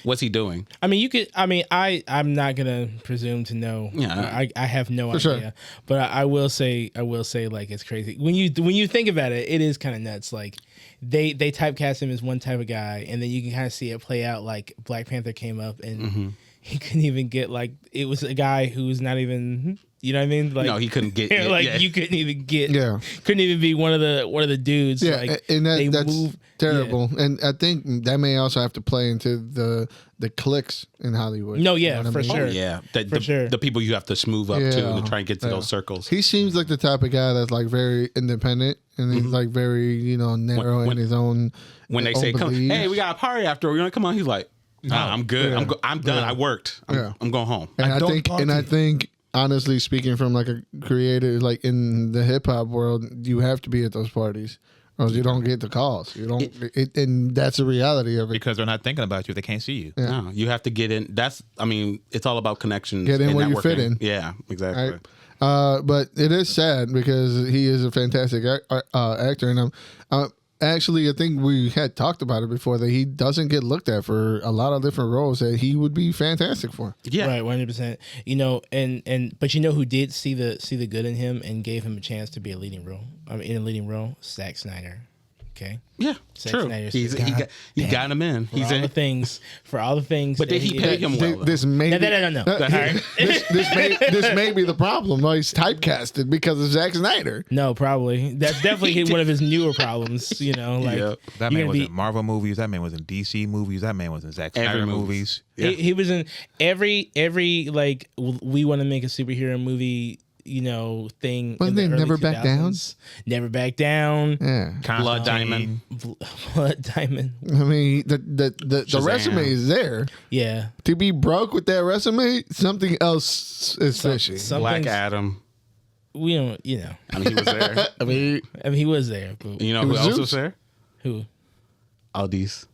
what's he doing? I mean, I'm not gonna presume to know. Yeah, I have no idea. Sure. But I will say it's crazy when you think about it. It is kind of nuts. They typecast him as one type of guy, and then you can kind of see it play out. Like Black Panther came up, and he couldn't even get it was a guy who was not even. You know what I mean? No, he couldn't get. You couldn't even get. Yeah. Couldn't even be one of the dudes. Yeah, and that's terrible. Yeah. And I think that may also have to play into the cliques in Hollywood. No, yeah, for sure. Oh, yeah, sure. The people you have to smooth up to try and get to those circles. He seems like the type of guy that's very independent and he's very narrow in his own. When they say, "Come, hey, we got a party after. You want to come on?" He's like, "Nah, I'm good. Yeah. I'm done. Yeah. I worked. I'm going home." And I think. Honestly speaking, from a creator, in the hip hop world, you have to be at those parties, or else you don't get the calls. You don't, and that's a reality of it. Because they're not thinking about you; they can't see you. Yeah. No, you have to get in. It's all about connections. Get in and where networking. you fit in. Yeah, exactly. Right? But it is sad because he is a fantastic actor, and actually, I think we had talked about it before that he doesn't get looked at for a lot of different roles that he would be fantastic for. Yeah, right, 100%. But who did see the good in him and gave him a chance to be in a leading role? Zack Snyder. Okay. Yeah, Zack true. Snyder He got him in. For all the things. But did he pay him well? This may no. this may be the problem. No, he's typecasted because of Zack Snyder. No, probably. That's definitely one of his newer problems. That man was in Marvel movies. That man was in DC movies. That man was in Zack Snyder movies. Yeah. He was in every we want to make a superhero movie. Thing. Wasn't they Never Back Down? Never Back Down. Yeah. Blood Diamond. Blood Diamond. I mean, the resume is there. Yeah. To be broke with that resume, something else is fishy. Black Adam. We don't. I mean, he was there. I mean, he was there. But who else was there? Who? Aldis.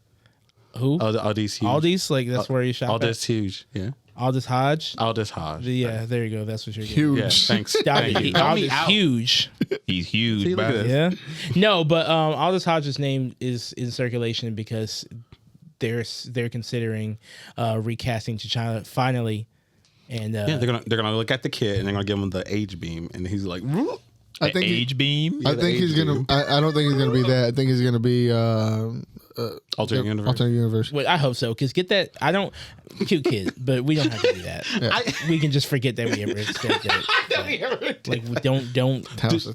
Who? Aldis huge. Aldis, like that's where you shop. Aldis huge. Yeah. Aldis Hodge. Aldis Hodge. Yeah, there you go. That's what you're getting. Huge. Yeah. Thanks. Thank you. Aldis huge. He's huge, See, look bro. at this. Yeah. No, but Aldis Hodge's name is in circulation because they're considering recasting T'Challa finally, and Yeah, they're gonna look at the kid and they're gonna give him the age beam, and he's like, I think Age beam. I think he's gonna. I don't think he's gonna be that. I think he's gonna be alternate universe. alternate universe. Well, I hope so. Because get that, I don't, cute kid, but we don't have to do that. We can just forget that we ever said that. Like, we don't.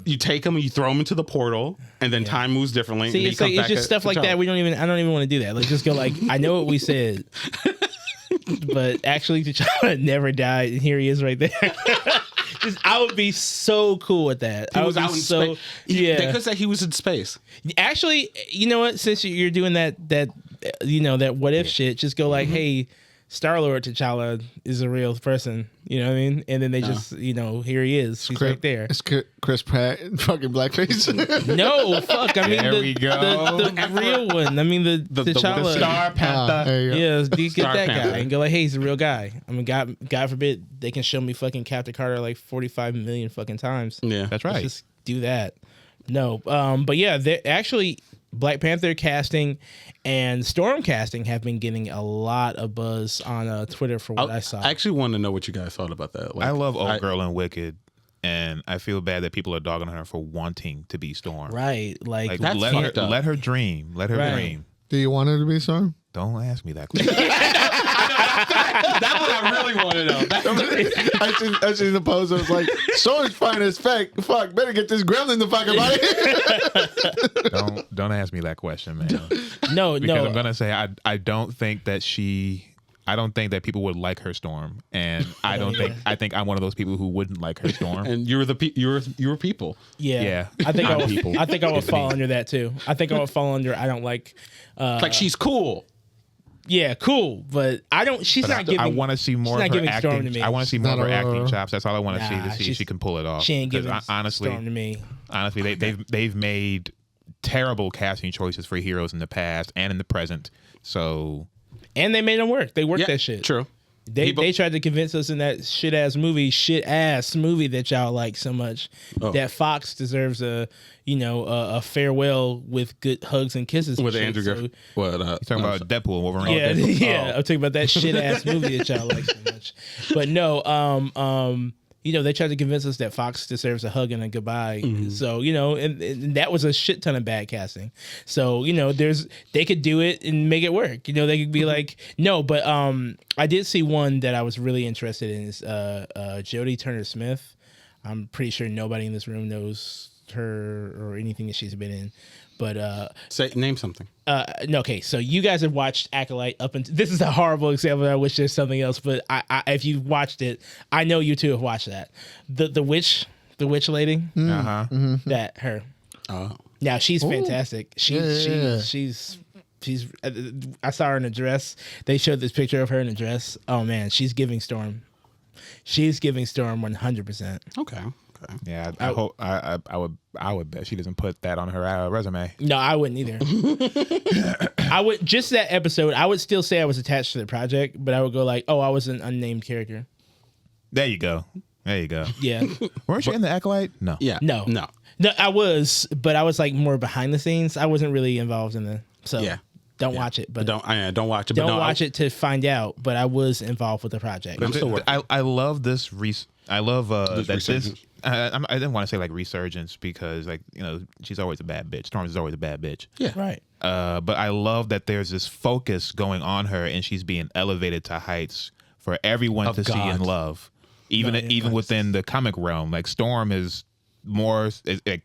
You take him and you throw him into the portal, and then time moves differently. See, and it's like it's just stuff like that. I don't even want to do that. Let's just go like, I know what we said, but actually, T'Challa never died, and here he is right there. I would be so cool with that. He was out in so space. yeah. They could say he was in space. Actually, you know what? Since you're doing that what if shit, just go like, hey, Star-Lord T'Challa is a real person. You know what I mean? And then they just, here he is. He's right there. It's Chris Pratt in fucking blackface. No, fuck. I mean, There we go. the real one. I mean, the T'Challa. Star Panther. There you go. Yeah, get Star that Panther. guy and go like, hey, he's a real guy. I mean, God forbid they can show me fucking Captain Carter like 45 million fucking times. Yeah, That's Let's right. just do that. No, but yeah, they're actually Black Panther casting and Storm casting have been getting a lot of buzz on Twitter for what I saw. I actually want to know what you guys thought about that. Like, I love Old Girl and Wicked, and I feel bad that people are dogging on her for wanting to be Storm. Right, like That's let fucked up. her dream. Let her Right. dream. Do you want her to be Storm? Don't ask me that question. That's what I really want to know. I seen the post. I was like, Storm's fine as fuck. Better get this gremlin the fuck out of here. don't ask me that question, man. no, Because I'm gonna say I don't think that people would like her Storm, and I think I'm one of those people who wouldn't like her Storm. And you were people. Yeah. Yeah. I think I'm people. I think I would fall under that too. I think I would fall under. I don't like. Like she's cool. Yeah, cool, but I don't. She's not giving. I want to see more she's of not her giving Storm to acting. me. I want to see more of her Not a- acting chops. That's all I want to Nah, see if she can pull it off. She ain't 'Cause giving honestly, Storm to me. honestly, they've made terrible casting choices for heroes in the past and in the present. So And they made them work. They worked Yeah, that shit. true. They tried to convince us in that shit ass movie that y'all like so much that Fox deserves a farewell with good hugs and kisses and With shit. Andrew So, Garfield. What? talking about Deadpool and Wolverine. yeah, Deadpool. yeah. I'm talking about that shit ass movie that y'all like so much. But no, they tried to convince us that Fox deserves a hug and a goodbye. So, and that was a shit ton of bad casting. So, they could do it and make it work. They could be like, no, but I did see one that I was really interested in is Jodie Turner-Smith. I'm pretty sure nobody in this room knows her or anything that she's been in. But Name something. no, okay, so you guys have watched Acolyte up until this is a horrible example. I wish there's something else, but I if you've watched it, I know you two have watched that. The witch lady, that her. Oh. Now she's fantastic. Yeah. She's I saw her in a dress. They showed this picture of her in a dress. Oh man, she's giving Storm. She's giving Storm 100%. Okay. Yeah, I would bet she doesn't put that on her resume. No, I wouldn't either. I would just that episode. I would still say I was attached to the project, but I would go like, "Oh, I was an unnamed character." There you go. Yeah. Weren't you in the Acolyte? No. Yeah. No, I was, but I was like more behind the scenes. I wasn't really involved in the. So Yeah. don't watch it. But don't watch it. don't but no, watch it to find out. But I was involved with the project. I'm still working. I love this. I love This that resurgence. this. I didn't want to say like resurgence because she's always a bad bitch. Storm is always a bad bitch. Yeah. Right. But I love that there's this focus going on her and she's being elevated to heights for everyone Of to see God. and love. Even within the comic realm, like Storm is more.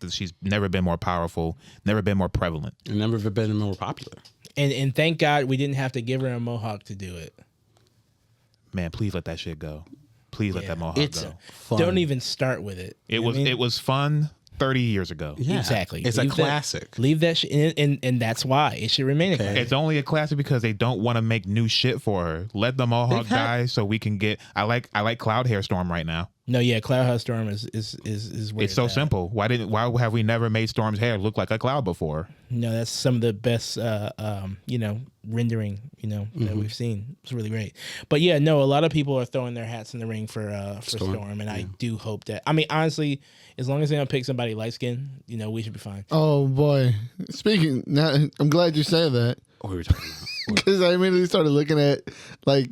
She's never been more powerful, never been more prevalent. And never been more popular. And thank God we didn't have to give her a mohawk to do it. Man, please let that shit go. Please let that mohawk It's go. fun. Don't even start with it. It You know was what I mean? it was fun 30 years ago. Yeah. Exactly. It's a Leave that- classic. Leave that shit, and that's why it should remain a classic. It's only a classic because they don't want to make new shit for her. Let the mohawk They've had- die so we can get. I like Cloud Hair Storm right now. No, yeah, Cloud House Storm is where It's so at. simple. Why have we never made Storm's hair look like a cloud before? No, that's some of the best, rendering, that we've seen. It's really great. But yeah, no, a lot of people are throwing their hats in the ring for Storm, and I do hope that. I mean, honestly, as long as they don't pick somebody light skinned, we should be fine. Oh boy! Speaking, now I'm glad you said that. What were we talking about? Because I immediately started looking at like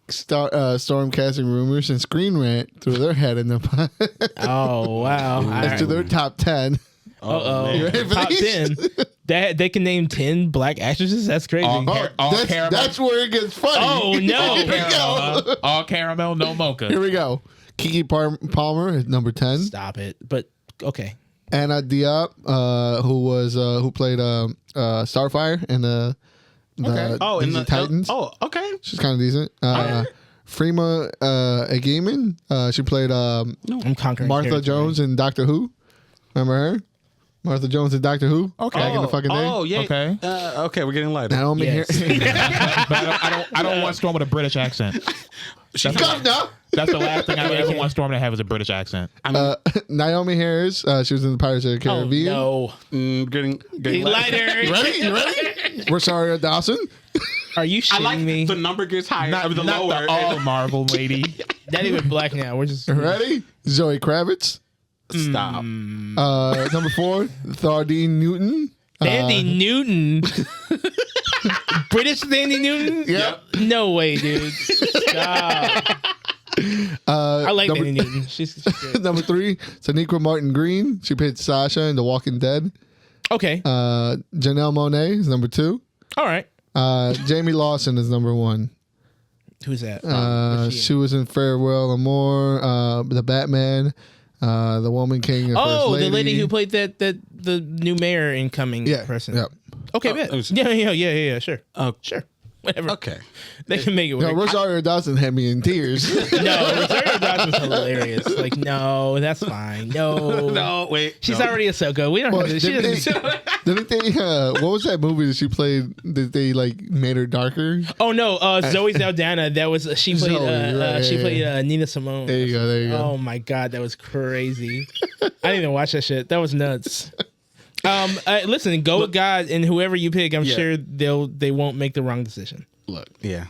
Storm casting rumors, and Screen Rant threw their head in the pot Oh wow! as to their top 10. Uh-oh. ready for Top these? 10. They can name 10 black actresses. That's crazy. That's where it gets funny. Oh no! Here we go. All caramel, no mocha. Here we go. Kiki Palmer at number 10. Stop it. But okay. Anna Diop, who played Starfire in the DC Titans. Okay. She's kind of decent. Freema Gaimon, she played I'm conquering Martha territory. Jones in Doctor Who. Remember her? Martha Jones in Doctor Who. Okay. Back in the fucking day. Oh yeah. Okay. Okay, we're getting lighter. Naomi Yes. But I don't want Storm with a British accent. Come now. That's the last thing I ever want Storm to have is a British accent. Naomi Harris, she was in the Pirates of the Oh Caribbean. no! Getting Lighter. You ready? Rosario Dawson. Are you I shitting like me? the number gets higher. Not the lower. the all Marvel lady. Not even black now. We're just Ready? Zoe Kravitz. Stop. Number 4, Thardine Newton. Sandy Newton. British Sandy Newton? Yep. No way, dude. Stop. I like Sandy Newton. She's good. Number 3, Sonequa Martin Green. She played Sasha in The Walking Dead. Okay. Janelle Monáe is number 2. All right. Jamie Lawson is number 1. Who's that? She was in Farewell Amore, The Batman, The Woman King. The First Lady. The lady who played the new mayor incoming person. Yep. Okay, bet. Yeah, sure. Sure. Whatever. Okay. They can make it work. No, Rosario Dawson had me in tears. No, Rosario Dawson's hilarious. Like, no, that's fine. No. No, wait. She's no. already Ahsoka. We don't Well, have to. She doesn't. Didn't they? What was that movie that she played? That they like made her darker? Oh no, Zoe Saldana. That was she played. Zoe, right, she yeah, played Nina Simone. There you go. There you go. Oh my god, that was crazy. I didn't even watch that shit. That was nuts. Listen, go with God and whoever you pick. I'm sure they won't make the wrong decision. Look, yeah.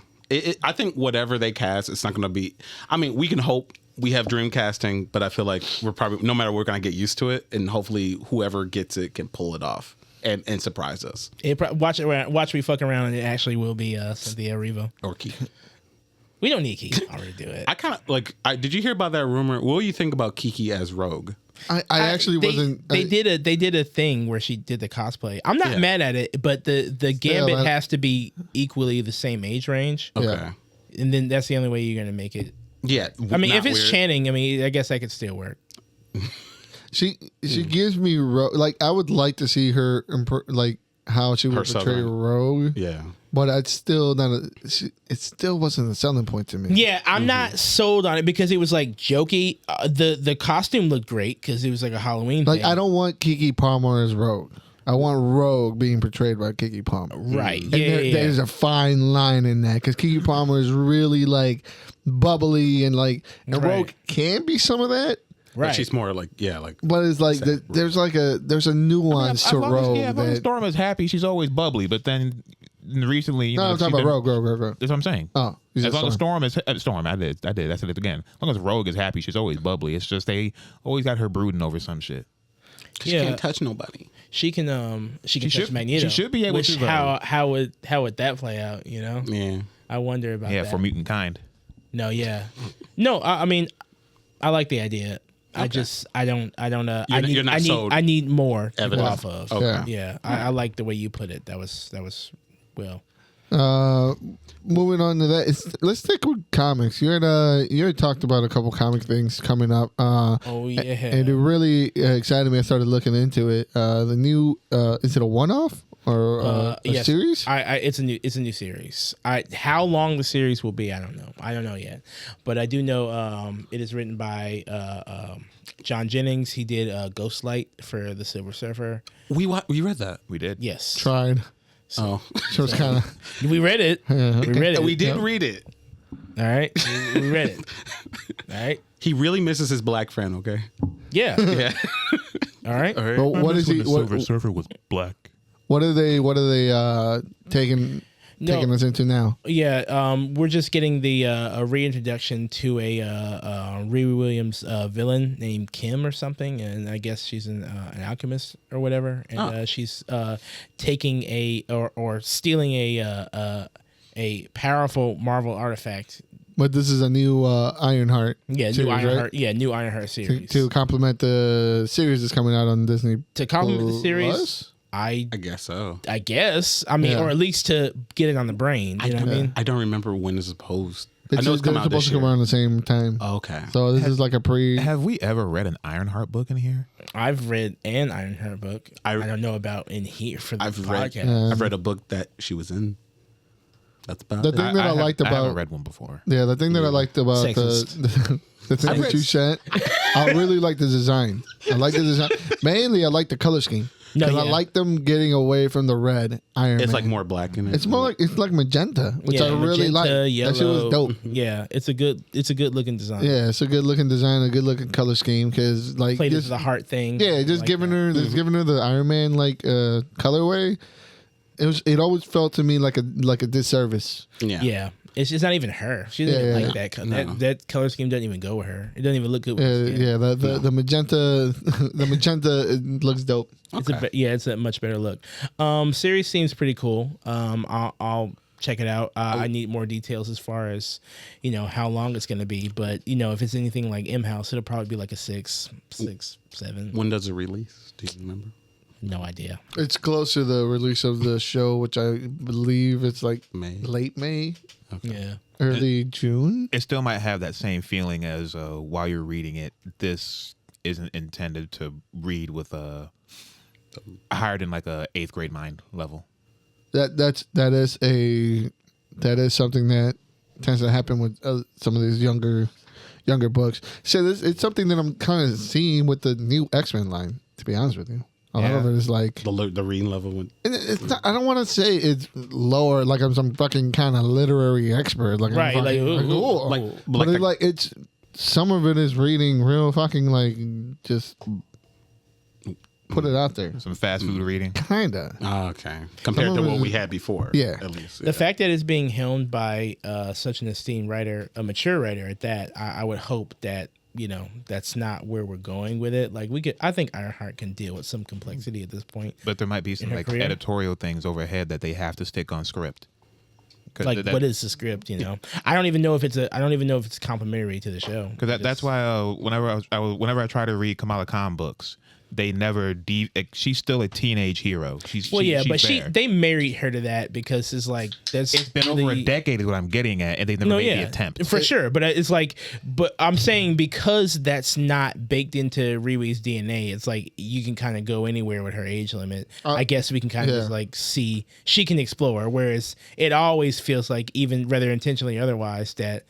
I think whatever they cast, it's not going to be. I mean, we can hope we have dream casting, but I feel like we're probably no matter what, we're going to get used to it, and hopefully whoever gets it can pull it off and surprise us. Watch me fuck around, and it actually will be Cynthia Erivo Or Kiki. We don't need Kiki. Already do it. I kind of like. Did you hear about that rumor? What do you think about Kiki as Rogue? I actually wasn't. They did a thing where she did the cosplay. I'm not mad at it, but the Gambit has to be equally the same age range. Okay. Yeah. And then that's the only way you're gonna make it. Yeah. I mean, not if it's weird. Channing, I mean, I guess that could still work. She gives me like I would like to see her like how she would Her portray Southern. Rogue. Yeah. But it's still not. It still wasn't a selling point to me. Yeah, I'm not sold on it because it was like jokey. The costume looked great because it was like a Halloween Like thing. I don't want Kiki Palmer as Rogue. I want Rogue being portrayed by Kiki Palmer. Right. And Yeah, there's a fine line in that because Kiki Palmer is really like bubbly and like and Right. Rogue can be some of that. right. But she's more like But it's like there's a nuance to Rogue As long as that. Storm is happy, she's always bubbly. But then recently, you No, know, I'm talking she's about been- Rogue. That's what I'm saying. Oh, you said as long as Storm. Storm is Storm, I did. I said it again. As long as Rogue is happy, she's always bubbly. It's just they always got her brooding over some shit. she can't touch nobody. She can touch should- Magneto. she should be able which to, though. how would that play out? You know. Yeah. I wonder about Yeah, that. for mutant kind. No, yeah, no. I mean, I like the idea. I don't. You're not sold. I need more to go Evidence. off of. Okay. Yeah, I like the way you put it. That was well. Moving on to that, let's stick with comics. You had talked about a couple comic things coming up. Oh yeah, And it really excited me. I started looking into it. The new is it a one-off or a yes. series? It's a new series. How long the series will be, I don't know. I don't know yet, but I do know it is written by John Jennings. He did Ghostlight for the Silver Surfer. We read that. We did. Yes, Tried. Oh. So it's kind of we read it. We read it. We did read it. All right, we read it. All right. He really misses his black friend. Okay. Yeah. Yeah. All right. But what is he? Silver Surfer was black. What are they taking us into now? Yeah, we're just getting the a reintroduction to a Riri Williams villain named Kim or something, and I guess she's an alchemist or whatever, and she's taking or stealing a powerful Marvel artifact. But this is a new Ironheart. Yeah, series, new Ironheart. right? Yeah, new Ironheart series To complement the series that's coming out on Disney. To complement the series. Plus? I guess so. I mean, Yeah. or at least to get it on the brain. You know what I mean? I don't remember when this is supposed. I It's know it's they're coming out supposed this to come year. around the same time. Oh, okay. So this is like a pre. Have we ever read an Ironheart book in here? I've read an Ironheart book. I don't know about in here for the podcast. I've read a book that she was in. That's about The it. thing that I liked I haven't about read one before. yeah, the thing that I liked about Sexist. the thing that you said, I really like the design. I like the design. Mainly, I like the color scheme. No, Because yeah. I like them getting away from the red Iron It's Man. like more black in it. It's more like magenta, which I really like. Yellow. That shit was dope. Yeah, it's a good looking design. Yeah, it's a good looking design, a good looking color scheme. Because like Played just, into the heart thing. yeah, just like giving that. her, just giving her the Iron Man like colorway. It always felt to me like a disservice. yeah. Yeah, it's not even her. She doesn't even Yeah, like that. That color scheme doesn't even go with her. It doesn't even look good with her skin. Yeah, the magenta, the magenta it looks dope. It's a much better look. Series seems pretty cool. I'll check it out. I need more details as far as how long it's going to be. But if it's anything like M-House, it'll probably be like a 6, 7. When does it release? Do you remember? No idea. It's close to the release of the show, which I believe it's like May. late May, Yeah. early June. It still might have that same feeling as while you're reading it. This isn't intended to read with a higher than like a 8th grade mind level. That is something that tends to happen with some of these younger books. So it's something that I'm kind of seeing with the new X-Men line. To be honest with you, a lot of it is like The reading level went. it's not, I don't want to say it's lower, like I'm some fucking kind of literary expert, like Right, I'm like, fucking, ooh, but it's like it's some of it is reading real fucking like just put it out there, Some fast food reading. kinda. Oh, okay. Compared to what we had before. Yeah. At least. The fact that it's being helmed by such an esteemed writer, a mature writer at that, I would hope that that's not where we're going with it. Like I think Ironheart can deal with some complexity at this point. But there might be some her like career? editorial things overhead that they have to stick on script. 'Cause Like, what is the script? I don't even know if it's complimentary to the show. Because that's why whenever I try to read Kamala Khan books, they never she's still a teenage hero. She's there. They married her to that because it's like It's been over a decade is what I'm getting at, and they've never made the attempt. for sure. But it's like, I'm saying because that's not baked into Riwi's DNA, it's like you can kind of go anywhere with her age limit. I guess we can kind of just like see she can explore. Whereas it always feels like, even whether intentionally or otherwise, that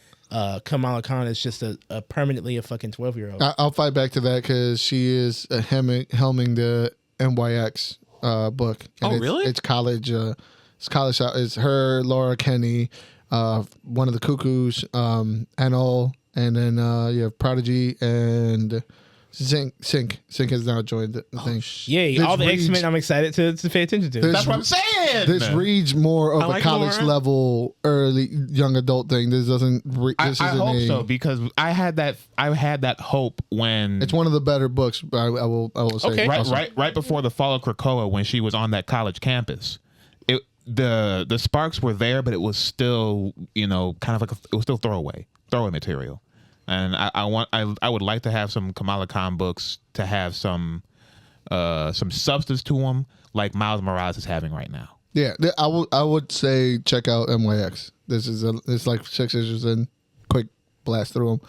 Kamala Khan is just a permanently a fucking 12-year-old. I'll fight back to that because she is helming the NYX book. And really? It's college. It's her, Laura Kenny, one of the Cuckoos, Anol, and then you have Prodigy and Sink has now joined the thing. Yay! This All the reads- X-Men I'm excited to pay attention to. That's what I'm saying. This reads more of a like college Laura. level, early young adult thing. This doesn't. I This isn't hope a, so, because I had that hope when It's one of the better books. I will say. Okay. right before the fall of Krakoa, when she was on that college campus. The sparks were there, but it was still kind of like it was still throwaway material. And I would like to have some Kamala Khan books to have some substance to them, like Miles Morales is having right now. Yeah, I would say check out MYX. It's like 6 issues in, quick blast through them.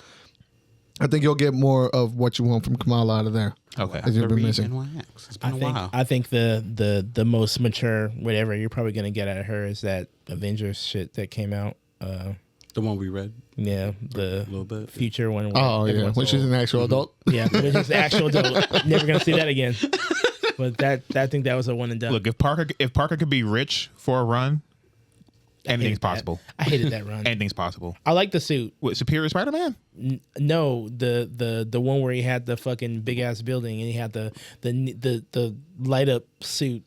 I think you'll get more of what you want from Kamala out of there. Okay. As you've been missing. NYX. It's been a while. I think the most mature whatever you're probably gonna get out of her is that Avengers shit that came out. The one we read. Yeah, the little bit. future one. Oh yeah, everyone's when she's old. an actual adult. Yeah, which is the actual adult. Never gonna see that again. But I think that was a one and done. Look, if Parker could be rich for a run, Anything's possible. I hated that run. Anything's possible. I like the suit. What, Superior Spider-Man? No, the one where he had the fucking big ass building and he had the light up suit.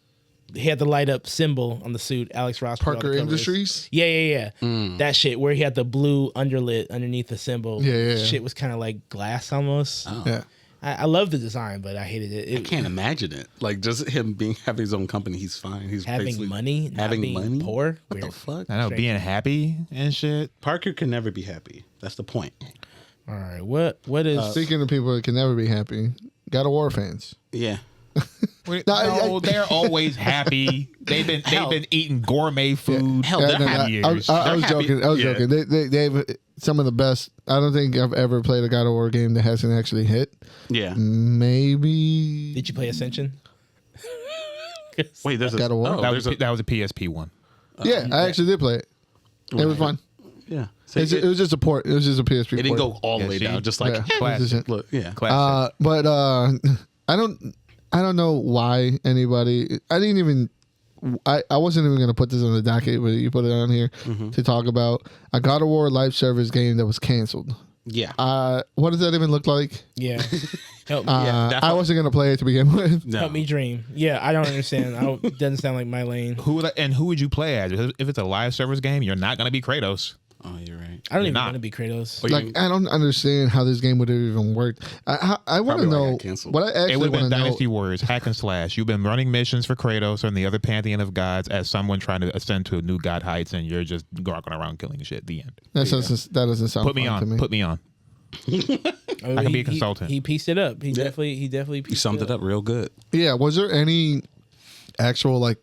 He had the light up symbol on the suit. Alex Ross. Parker Industries. Yeah. That shit where he had the blue underlit underneath the symbol. Yeah. Shit was kind of like glass almost. Oh. Yeah. I love the design, but I hated it. I can't imagine it. Like just him having his own company, he's fine. He's having basically money, not having being money. poor. What the fuck? I know, being happy and shit. Parker can never be happy. That's the point. All right, what is? Speaking of people that can never be happy, God of War fans. Yeah. No, they're always happy. They've been eating gourmet food. Hell, they're happy. I was joking. I was joking. They have some of the best. I don't think I've ever played a God of War game that hasn't actually hit. Yeah. Maybe. Did you play Ascension? Wait, there's God of War? Oh, That there's was a PSP one. Yeah, I actually did play it. It was fun. yeah. So It was just a port. It was just a PSP. it didn't port. go all the way see? down. Just like Yeah. Classic. look. Yeah. Classic. But I don't know why anybody. I didn't even. I wasn't even gonna put this on the docket, but you put it on here to talk about a God of War live service game that was canceled. Yeah. What does that even look like? Yeah, help me. I wasn't gonna play it to begin with. No. Help me dream. Yeah, I don't understand. Doesn't sound like my lane. Who would you play as? If it's a live service game, you're not gonna be Kratos. Oh, you're right. I don't even not. want to be Kratos. But Like I don't understand how this game would have even worked. I want Probably to why it know got canceled. what I It actually would have want been to know. Dynasty Warriors, hack and slash. You've been running missions for Kratos and the other pantheon of gods as someone trying to ascend to new god heights, and you're just walking around killing shit. The end. That doesn't sound Put me fun to on. me. Put me on. I can be a consultant. He pieced it up. He definitely You summed it up real good. Yeah, was there any actual like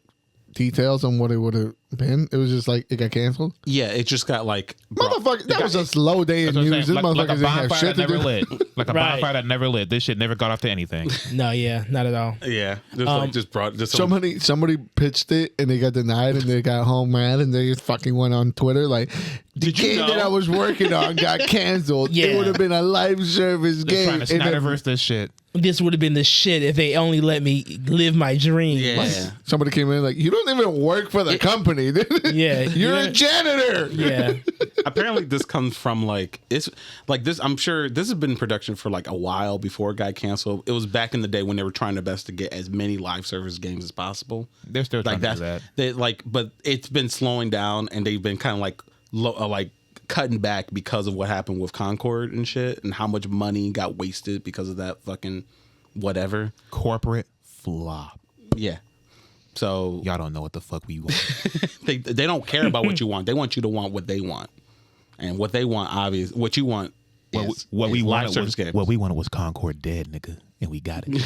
details on what it would have been? It was just like it got canceled. Yeah, it just got like Motherfucker, that was a slow day in That's what I'm news. This saying. Like a motherfuckers didn't have bonfire shit that to never do. lit. Like a Right. bonfire that never lit. This shit never got off to anything. No, yeah, not at all. Yeah, just like just brought just Somebody pitched it and they got denied and they got home mad and they just fucking went on Twitter like the Did you game that know? I was working on got canceled. Yeah. It would have been a live service They're game. trying to And then Snyderverse this shit. This would have been the shit if they only let me live my dream. yeah. somebody came in like, you don't even work for the company. Yeah, You're yeah. a janitor. Yeah. Apparently, this comes from like it's like this. I'm sure this has been in production for like a while before it got canceled. It was back in the day when they were trying their best to get as many live service games as possible. They're still trying Like to do that. They like, but it's been slowing down, and they've been kind of like like cutting back because of what happened with Concord and shit, and how much money got wasted because of that fucking whatever. Corporate flop. Yeah. So Y'all don't know what the fuck we want. they don't care about what you want. They want you to want what they want, and what they want, obvious. What you want is what we live wanted service was games. what we wanted was Concord dead, nigga, and we got it.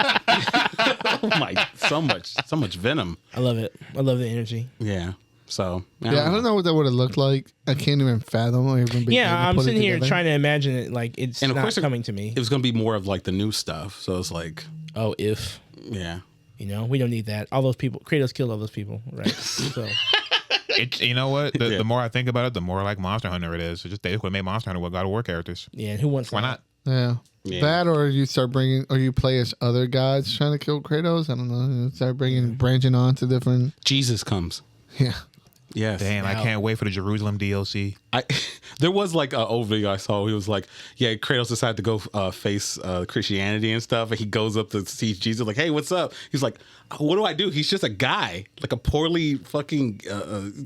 Oh my, so much venom. I love it. I love the energy. Yeah. So Yeah, I don't know what that would have looked like. I can't even fathom or even begin Yeah, to I'm put it sitting here together. trying to imagine it like it's And of not course coming to me. It was gonna be more of like the new stuff. So it's like, Oh, if yeah. you know, we don't need that. All those people, Kratos killed all those people, right? So It, you know what? The more I think about it, the more like Monster Hunter it is. So just they could make Monster Hunter with God of War characters. yeah, and who wants Why that? not? Yeah. Yeah. That or you start bringing, or you play as other gods trying to kill Kratos. I don't know. You start branching on to different. Jesus comes. Yeah. Yes. Damn, I can't wait for the Jerusalem DLC. There was like an old video I saw. He was like, yeah, Kratos decided to go face Christianity and stuff, and he goes up to see Jesus, like, hey, what's up? He's like, what do I do? He's just a guy, like a poorly fucking.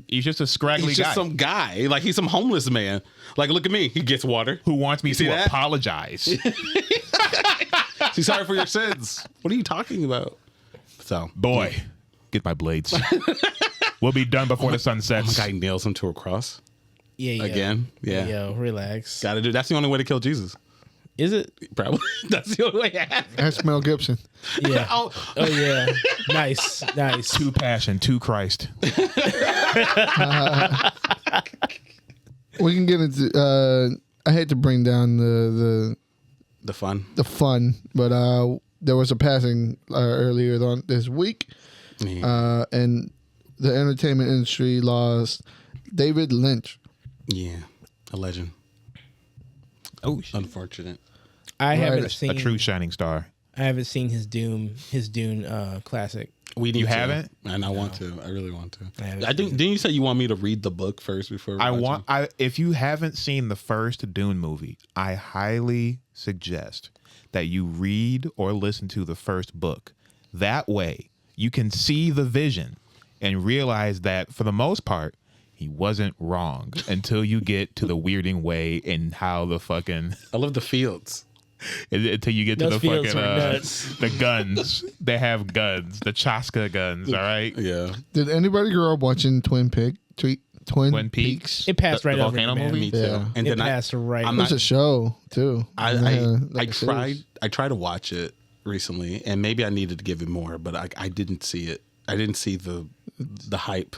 He's just a scraggly He's just guy some guy, like he's some homeless man. Like, look at me. He gets water. who wants me see to that? apologize. He's sorry for your sins. What are you talking about? So, Boy, get my blades. We'll be done before the sun sets. guy nails him to a cross Yeah. again. Yeah, Yo, relax. got to do. That's the only way to kill Jesus. Is it? Probably. That's the only way. To happen. That's Mel Gibson. Yeah. Oh, Oh yeah. Nice. To passion, to Christ. We can get into. I hate to bring down the fun. the fun, but there was a passing earlier this week, Yeah. and the entertainment industry lost David Lynch. Yeah, a legend. Oh, shit. Unfortunate. I haven't Right. seen A true shining star. I haven't seen his Dune classic. We need You to. haven't? And I want to. I really want to. I haven't I think. Didn't you say you want me to read the book first before? If you haven't seen the first Dune movie, I highly suggest that you read or listen to the first book. That way, you can see the vision and realize that for the most part, he wasn't wrong until you get to the weirding way and how the fucking. I love the fields. Until you get to Those the fields fucking are nuts. the guns. They have guns, the Chaska guns. All right. Yeah. Did anybody grow up watching Twin Peaks? It passed The right over volcano me, man. movie? Me too. Yeah. And It then passed right. I'm It was not- a show too. I Like a series. tried to watch it recently, and maybe I needed to give it more, but I didn't see it. I didn't see the hype.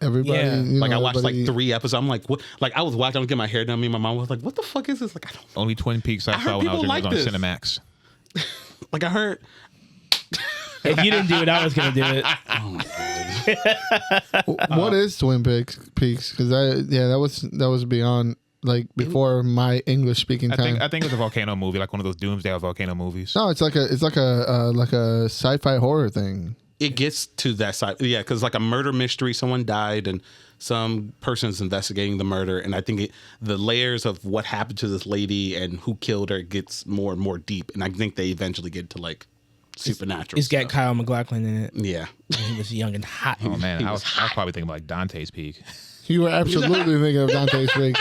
Everybody, Yeah. Like I watched everybody- like 3 episodes. I'm like, what? Like I was watching. I was getting my hair done. Me and my mom was like, "What the fuck is this?" Like I don't. Only Twin Peaks I I heard saw when I was, people was like on this. Cinemax. Like I heard. If you didn't do it, I was gonna do it. What is Twin Peaks? Because that was beyond like before my English speaking time. I think it was a volcano movie, like one of those Doomsday volcano movies. No, it's like a sci-fi horror thing. It gets to that side, yeah, because like a murder mystery. Someone died, and some person's investigating the murder, and I think the layers of what happened to this lady and who killed her gets more and more deep, and I think they eventually get to like supernatural. It's got stuff. Kyle MacLachlan in it. Yeah. He was young and hot. Oh man, I was probably thinking about like Dante's Peak. You were absolutely thinking of Dante's Peak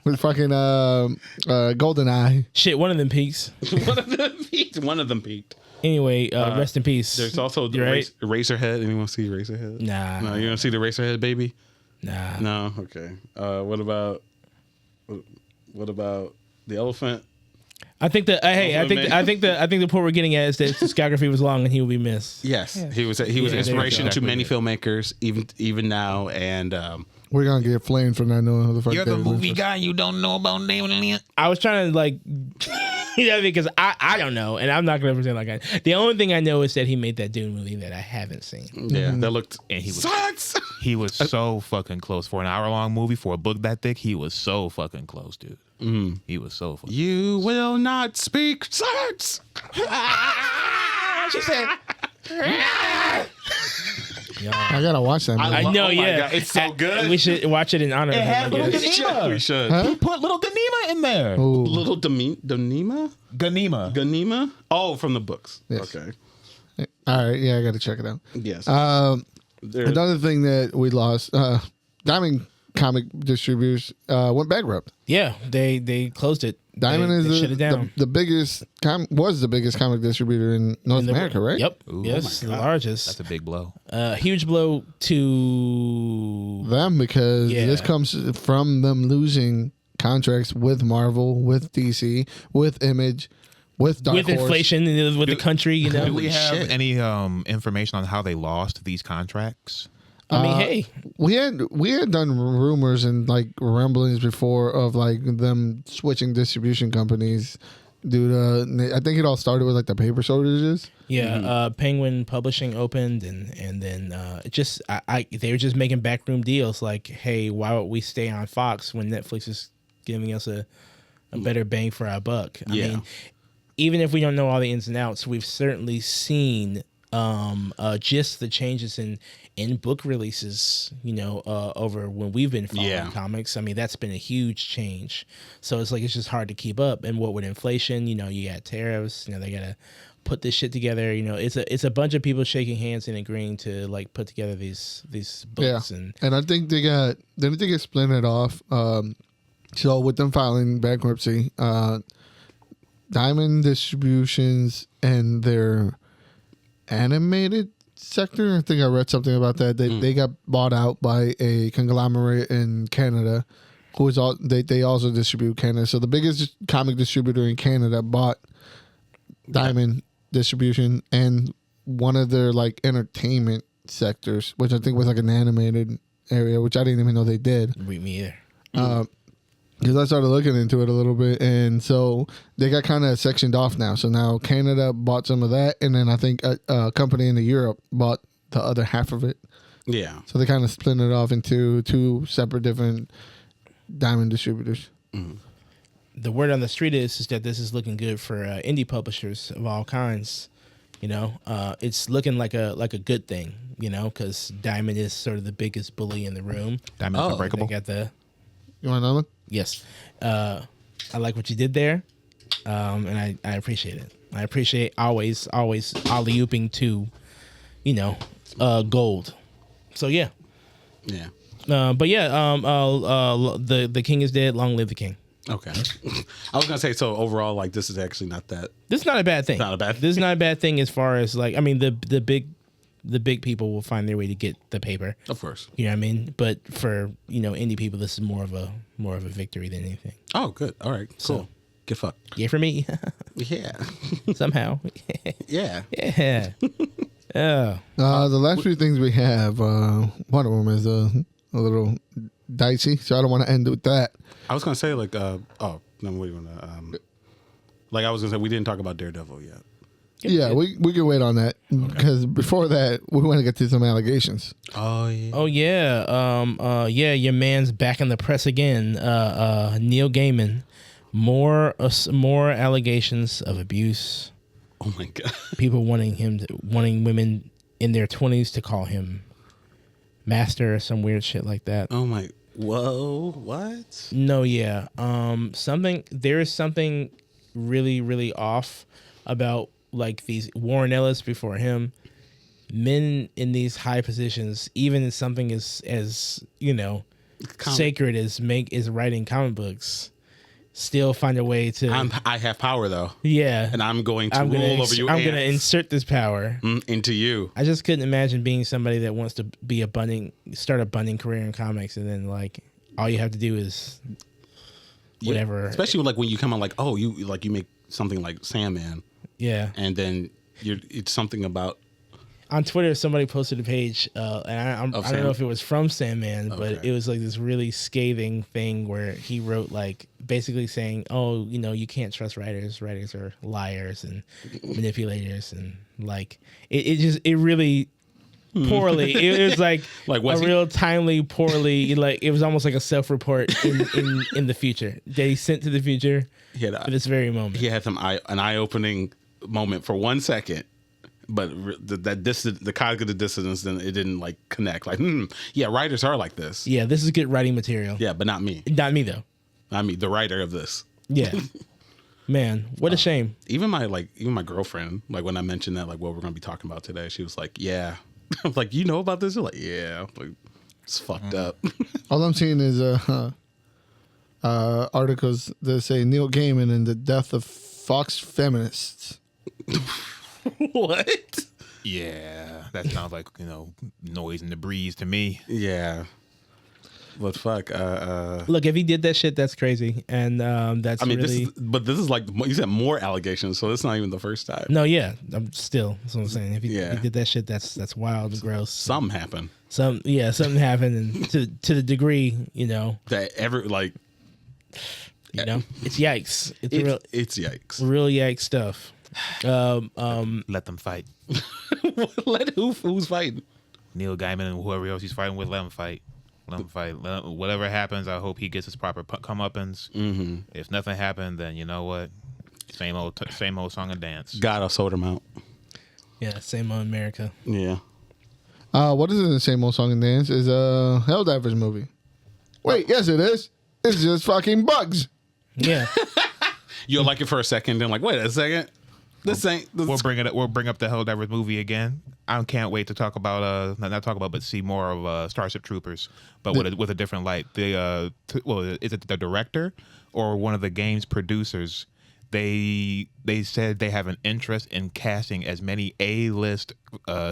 with fucking GoldenEye. Shit, one of them peaks. One of them peaked. One of them peaked. Anyway, rest in peace. There's also the You right? Eraserhead. Anyone see Eraserhead? Nah. No, you don't see the Eraserhead, baby? Nah. No. Okay. What about the elephant? I think that I think the point we're getting at is that his discography was long and he will be missed. Yes, he was Yeah, inspiration there to you go. many filmmakers, even now, and We're gonna get flamed for not knowing who the fuck You're the David movie Lynch guy. You don't know about David Lynch. I was trying to like, because I don't know, and I'm not gonna pretend like I. The only thing I know is that he made that Dune movie that I haven't seen. yeah, that looked. And he was Sucks! he was so fucking close for an hour-long movie for a book that thick. He was so fucking close, dude. He was so fucking. You will not speak science. She said, I gotta watch that movie. I know, Oh my yeah, God, it's so good. We should watch it in honor of him. had I little guess. Ganima. We should. Huh? He put little Ganima in there. Ooh. Little Danima? Ganima. Ganima? Oh, from the books. Yes. Okay. All right, yeah, I gotta check it out. Yes. There- Another thing that we lost, Diamond Comic Distributors went bankrupt. Yeah, they closed it. Diamond They shut is it down. the biggest was the biggest comic distributor in North America, right? Yep. Ooh, Yes, oh the my God. largest. That's a big blow. Huge blow to Them because Yeah. this comes from them losing contracts with Marvel, with DC, with Image, with Dark with Horse. inflation and with the country. You know, Do we have shit. any information on how they lost these contracts? I mean, hey, We had done rumors and like rumblings before of like them switching distribution companies due to. I think it all started with like the paper shortages. yeah. Penguin Publishing opened, and then just they were just making backroom deals. Like, hey, why would we stay on Fox when Netflix is giving us a better bang for our buck? I Yeah. mean, even if we don't know all the ins and outs, we've certainly seen just the changes in book releases, over when we've been following comics. I mean, that's been a huge change. So it's like it's just hard to keep up. And what with inflation, you got tariffs, they gotta put this shit together. It's a bunch of people shaking hands and agreeing to like put together these books. And I think they get splintered off. So with them filing bankruptcy, Diamond Distributions and their animated sector, I think I read something about that. They got bought out by a conglomerate in Canada, who is all they also distribute Canada. So the biggest comic distributor in Canada bought Diamond Distribution and one of their like entertainment sectors, which I think was like an animated area, which I didn't even know they did. Me either. Because I started looking into it a little bit, and so they got kind of sectioned off now. So now Canada bought some of that, and then I think a company in Europe bought the other half of it. yeah. So they kind of split it off into two separate different Diamond distributors. The word on the street is that this is looking good for indie publishers of all kinds. You know, it's looking like a good thing. You know, because Diamond is sort of the biggest bully in the room. Diamond's They unbreakable. got the You want another one? yes. I like what you did there, and I appreciate it. I appreciate always alley-ooping to, you know, gold. So yeah. Yeah. But yeah, the king is dead. Long live the king. Okay. I was gonna say, so overall, like, this is actually not that. This is not a bad thing. Not a bad thing. This is not a bad thing as far as like, I mean, the big people will find their way to get the paper. Of course. You know what I mean? But for, you know, indie people, this is more of a victory than anything. Oh, good. All right. Cool. So- Get fucked. Yeah, for me. Yeah. Somehow. Yeah. Yeah. Oh. The last few things we have, one of them is a little dicey, so I don't want to end with that. I was gonna say like no, what do you wanna like I was gonna say we didn't talk about Daredevil yet. Yeah, we can wait on that because before that we want to get to some allegations. Oh yeah. Oh yeah. Yeah, your man's back in the press again. Neil Gaiman. More allegations of abuse. Oh my god. People wanting women in their 20s to call him master or some weird shit like that. Oh my. Whoa. What? No, yeah. There is something really, really off about like these Warren Ellis before him. Men in these high positions, even in something as you know, sacred as writing comic books, still find a way to. I have power though. Yeah, And I'm going to rule over you. I'm going to insert this power into you. I just couldn't imagine being somebody that wants to be start a budding career in comics, and then like all you have to do is whatever. Especially like when you come on like, oh, you make something like Sandman, Yeah. and then it's something about. On Twitter, somebody posted a page, and I don't know if it was from Sandman, but it was like this really scathing thing where he wrote like basically saying, "Oh, you know, you can't trust writers. Writers are liars and manipulators," and like it really poorly. It was like real timely, poorly. Like it was almost like a self-report in the future that he sent to the future for this very moment. He had an eye-opening moment for 1 second. But the cognitive dissonance, then it didn't like connect. Like, yeah, writers are like this. Yeah, this is good writing material. Yeah, but not me. Not me though. Not me, the writer of this. Yeah, man, what a shame. Even my girlfriend, like when I mentioned that, like what we're gonna be talking about today, she was like, "Yeah." I'm like, "You know about this?" You're like, "Yeah." I'm like, it's fucked up. All I'm seeing is articles that say Neil Gaiman and the death of Fox feminists. What? Yeah, that sounds like, noise in the breeze to me. Yeah. But fuck. Look, if he did that shit, that's crazy, and that's. I mean, really... this is like you said, more allegations, so it's not even the first time. No, yeah, that's what I'm saying. If he did that shit, that's wild and gross. Something happened. Something happened, and to the degree, that it's yikes. It's yikes. Real yikes stuff. Let them fight. Who's fighting? Neil Gaiman and whoever else he's fighting with, let him fight. Whatever happens, I hope he gets his proper comeuppance. Mm-hmm. If nothing happened, then you know what? Same old song and dance. God, I sold him out. Yeah, same old America. Yeah. What is in the same old song and dance is a Helldivers movie. Wait, yes it is. It's just fucking bugs. Yeah. You'll like it for a second, then like, wait a second. We'll bring up the Helldivers movie again. I can't wait to talk about but see more of Starship Troopers, but with a different light. Is it the director or one of the game's producers? They said they have an interest in casting as many A-list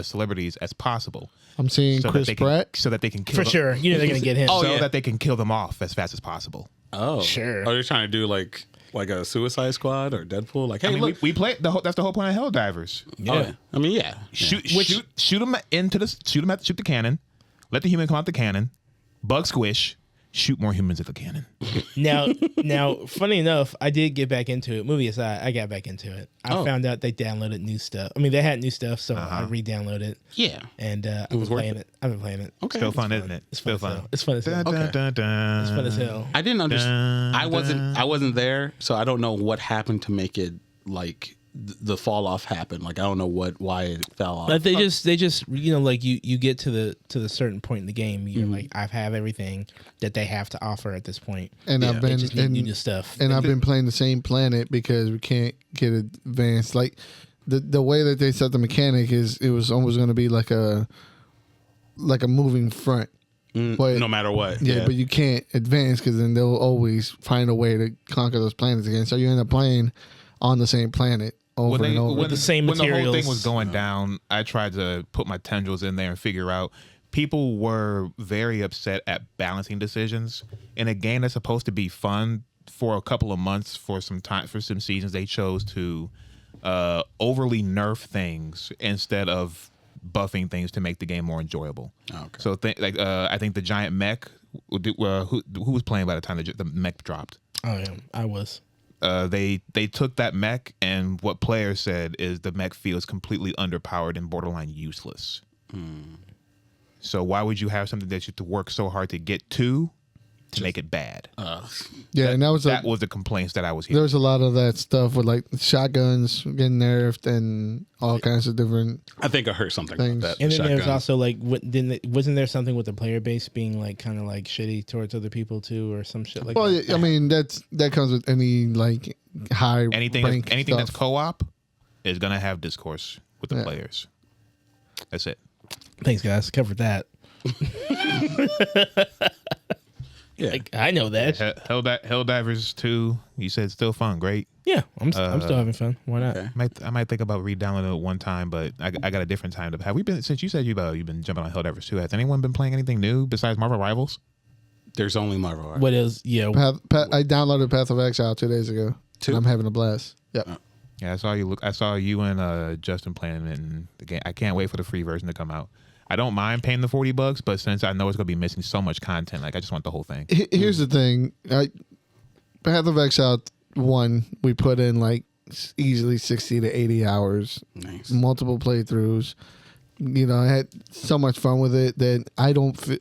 celebrities as possible. I'm seeing Chris Pratt, so that they can kill for sure. They're gonna get him. That they can kill them off as fast as possible. Oh, sure. Oh, you're trying to do like a Suicide Squad or Deadpool? Like, hey, look, we play that's the whole point of Helldivers. Yeah. Oh, yeah. I mean, yeah. Shoot them shoot the cannon. Let the human come out the cannon. Bug squish. Shoot more humans at the cannon. Now, funny enough, I did get back into it. Movie aside, I got back into it. I found out they downloaded new stuff. I mean, they had new stuff, so I re-downloaded it. Yeah. And I've been playing it. Okay. Still fun, isn't it? It's still fun. It's fun as hell. Okay. It's fun as hell. I didn't understand. I wasn't there, so I don't know what happened to make it like the fall off happened. Like I don't know why it fell off. But they just like you get to the certain point in the game, you're like, I have everything that they have to offer at this point. And I've been new stuff. And I've been playing the same planet because we can't get advanced. Like the way that they set the mechanic it was almost going to be like a moving front. But, no matter what. Yeah, but you can't advance because then they'll always find a way to conquer those planets again. So you end up playing on the same planet over and over. With the same materials. When the whole thing was going down, I tried to put my tendrils in there and figure out. People were very upset at balancing decisions in a game that's supposed to be fun. For a couple of months, for some seasons, they chose to overly nerf things instead of buffing things to make the game more enjoyable. Okay. So I think the giant mech. Who was playing by the time the mech dropped? Oh yeah, I was. They took that mech, and what players said is the mech feels completely underpowered and borderline useless. So why would you have something that you have to work so hard to get to make it bad? And that was the complaints that I was hearing. There was a lot of that stuff with like shotguns getting nerfed and all kinds of different. I think I heard something things. about that. And then there's also like, wasn't there something with the player base being like kind of like shitty towards other people too, or some shit like that? Well, I mean that comes with any like high anything stuff. that's co-op is gonna have discourse with the players. That's it. Thanks, guys. Covered that. Yeah, like, I know that. Helldivers 2, you said still fun, great. Yeah, I'm still having fun. Why not? Okay. I might think about re-downloading it one time, but I got a different time to. Have we been since you said you've been jumping on Helldivers 2? Has anyone been playing anything new besides Marvel Rivals? there's only Marvel. What is I downloaded Path of Exile 2 days ago. And I'm having a blast. Yep. Yeah, I saw you and Justin playing it in the game. I can't wait for the free version to come out. I don't mind paying the $40, but since I know it's gonna be missing so much content, like I just want the whole thing. Here's the thing: Path of Exile 1, we put in like easily 60 to 80 hours, Nice. multiple playthroughs. You know, I had so much fun with it that I don't feel.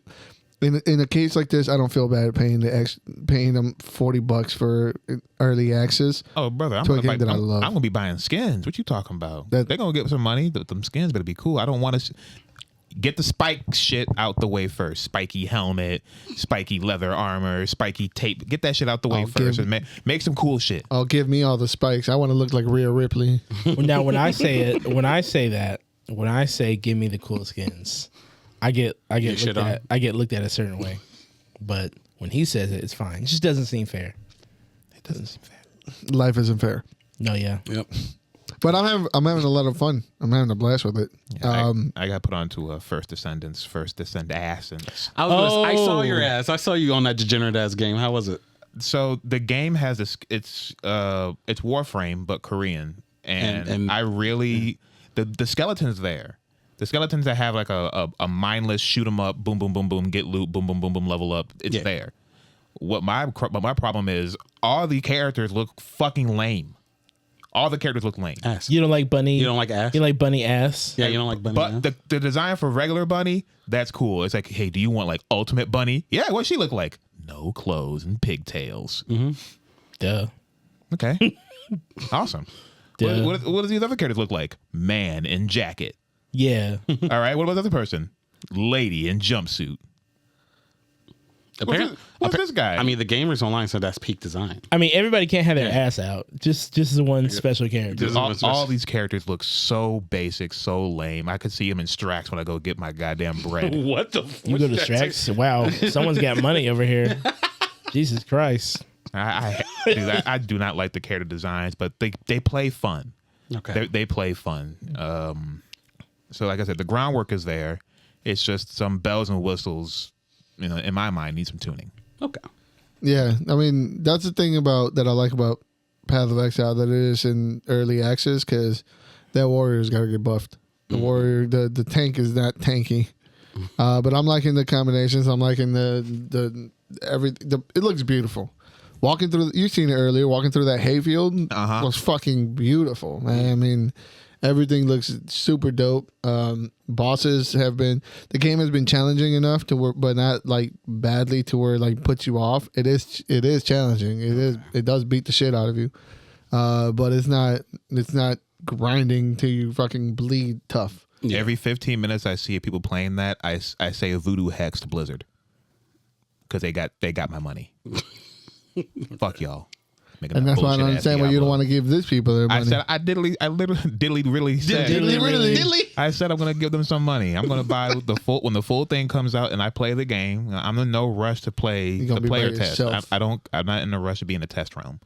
In a case like this, I don't feel bad paying them $40 for early access. Oh, brother, I'm gonna be buying skins. What you talking about? They're gonna get some money. Them skins better be cool. I don't want to get the spike shit out the way first. Spiky helmet, spiky leather armor, spiky tape. Get that shit out the way first and make some cool shit. Oh, give me all the spikes. I want to look like Rhea Ripley. Now, when I say give me the cool skins, I get looked at a certain way. But when he says it, it's fine. It just doesn't seem fair. It doesn't seem fair. Life isn't fair. No, yeah. Yep. But I'm having a lot of fun. I'm having a blast with it. Yeah, I got put onto First Descend ass, and I saw your ass. I saw you on that degenerate ass game. How was it? So the game has it's Warframe but Korean, and I really the skeletons there. The skeletons that have like a mindless shoot 'em up, boom boom boom boom, get loot, boom boom boom boom, level up. It's there. What my problem is, all the characters look fucking lame. All the characters look lame. Ass. You don't like Bunny? You don't like ass? You like Bunny ass? Yeah, you don't like Bunny. But the design for regular Bunny, that's cool. It's like, hey, do you want like Ultimate Bunny? Yeah, what's she look like? No clothes and pigtails. Mm-hmm. Duh. Okay. Awesome. Duh. What does these other characters look like? Man in jacket. Yeah. All right. What about the other person? Lady in jumpsuit. What's this guy? I mean, the gamers online said that's peak design. I mean, everybody can't have their ass out. Just the one special character. All these characters look so basic, so lame. I could see them in Strax when I go get my goddamn bread. What the? You go to Strax? Wow, someone's got money over here. Jesus Christ. I do not like the character designs, but they play fun. Okay. They play fun. So like I said, the groundwork is there. It's just some bells and whistles, you know, in my mind, need some tuning. Okay. Yeah, I mean that's the thing that I like about Path of Exile, that it is in early access, because that warrior's got to get buffed. The warrior, the tank is not tanky, but I'm liking the combinations. I'm liking it looks beautiful. Walking through, you've seen it earlier. Walking through that hayfield was fucking beautiful, man. I mean, everything looks super dope. Bosses the game has been challenging enough to work, but not like badly to where like puts you off. It is challenging. It does beat the shit out of you. but it's not grinding till you fucking bleed tough. Yeah. Every 15 minutes I see people playing that, I say voodoo hex to Blizzard because they got my money. Fuck y'all. And that's why I don't understand why you don't want to give these people their money. I literally said I said I'm gonna give them some money. I'm gonna buy when the full thing comes out and I play the game. I'm in no rush to play the player test. I'm not in a rush to be in the test realm.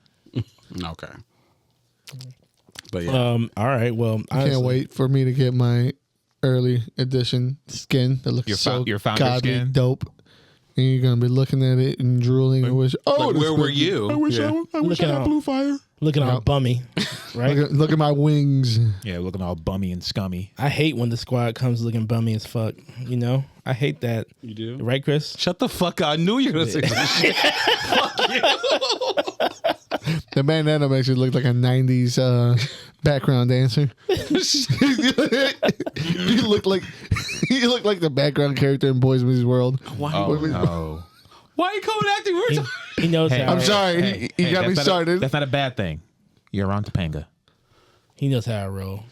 Okay. But yeah. All right. Well, I can't wait for me to get my early edition skin that looks your founder godly skin? dope. And you're gonna be looking at it and drooling and wish. Oh, like, where were you? I wish I had blue fire. Looking all bummy, right? Look at my wings. Yeah, looking all bummy and scummy. I hate when the squad comes looking bummy as fuck. You know, I hate that. You do, right, Chris? Shut the fuck up! I knew you were gonna say some shit. Fuck you. The bandana makes you look like a '90s background dancer. You look like the background character in Boy Meets World. Why? Oh. Why are you coming acting? He knows how. I'm sorry. He got me started. That's not a bad thing. You're on Topanga. He knows how I roll.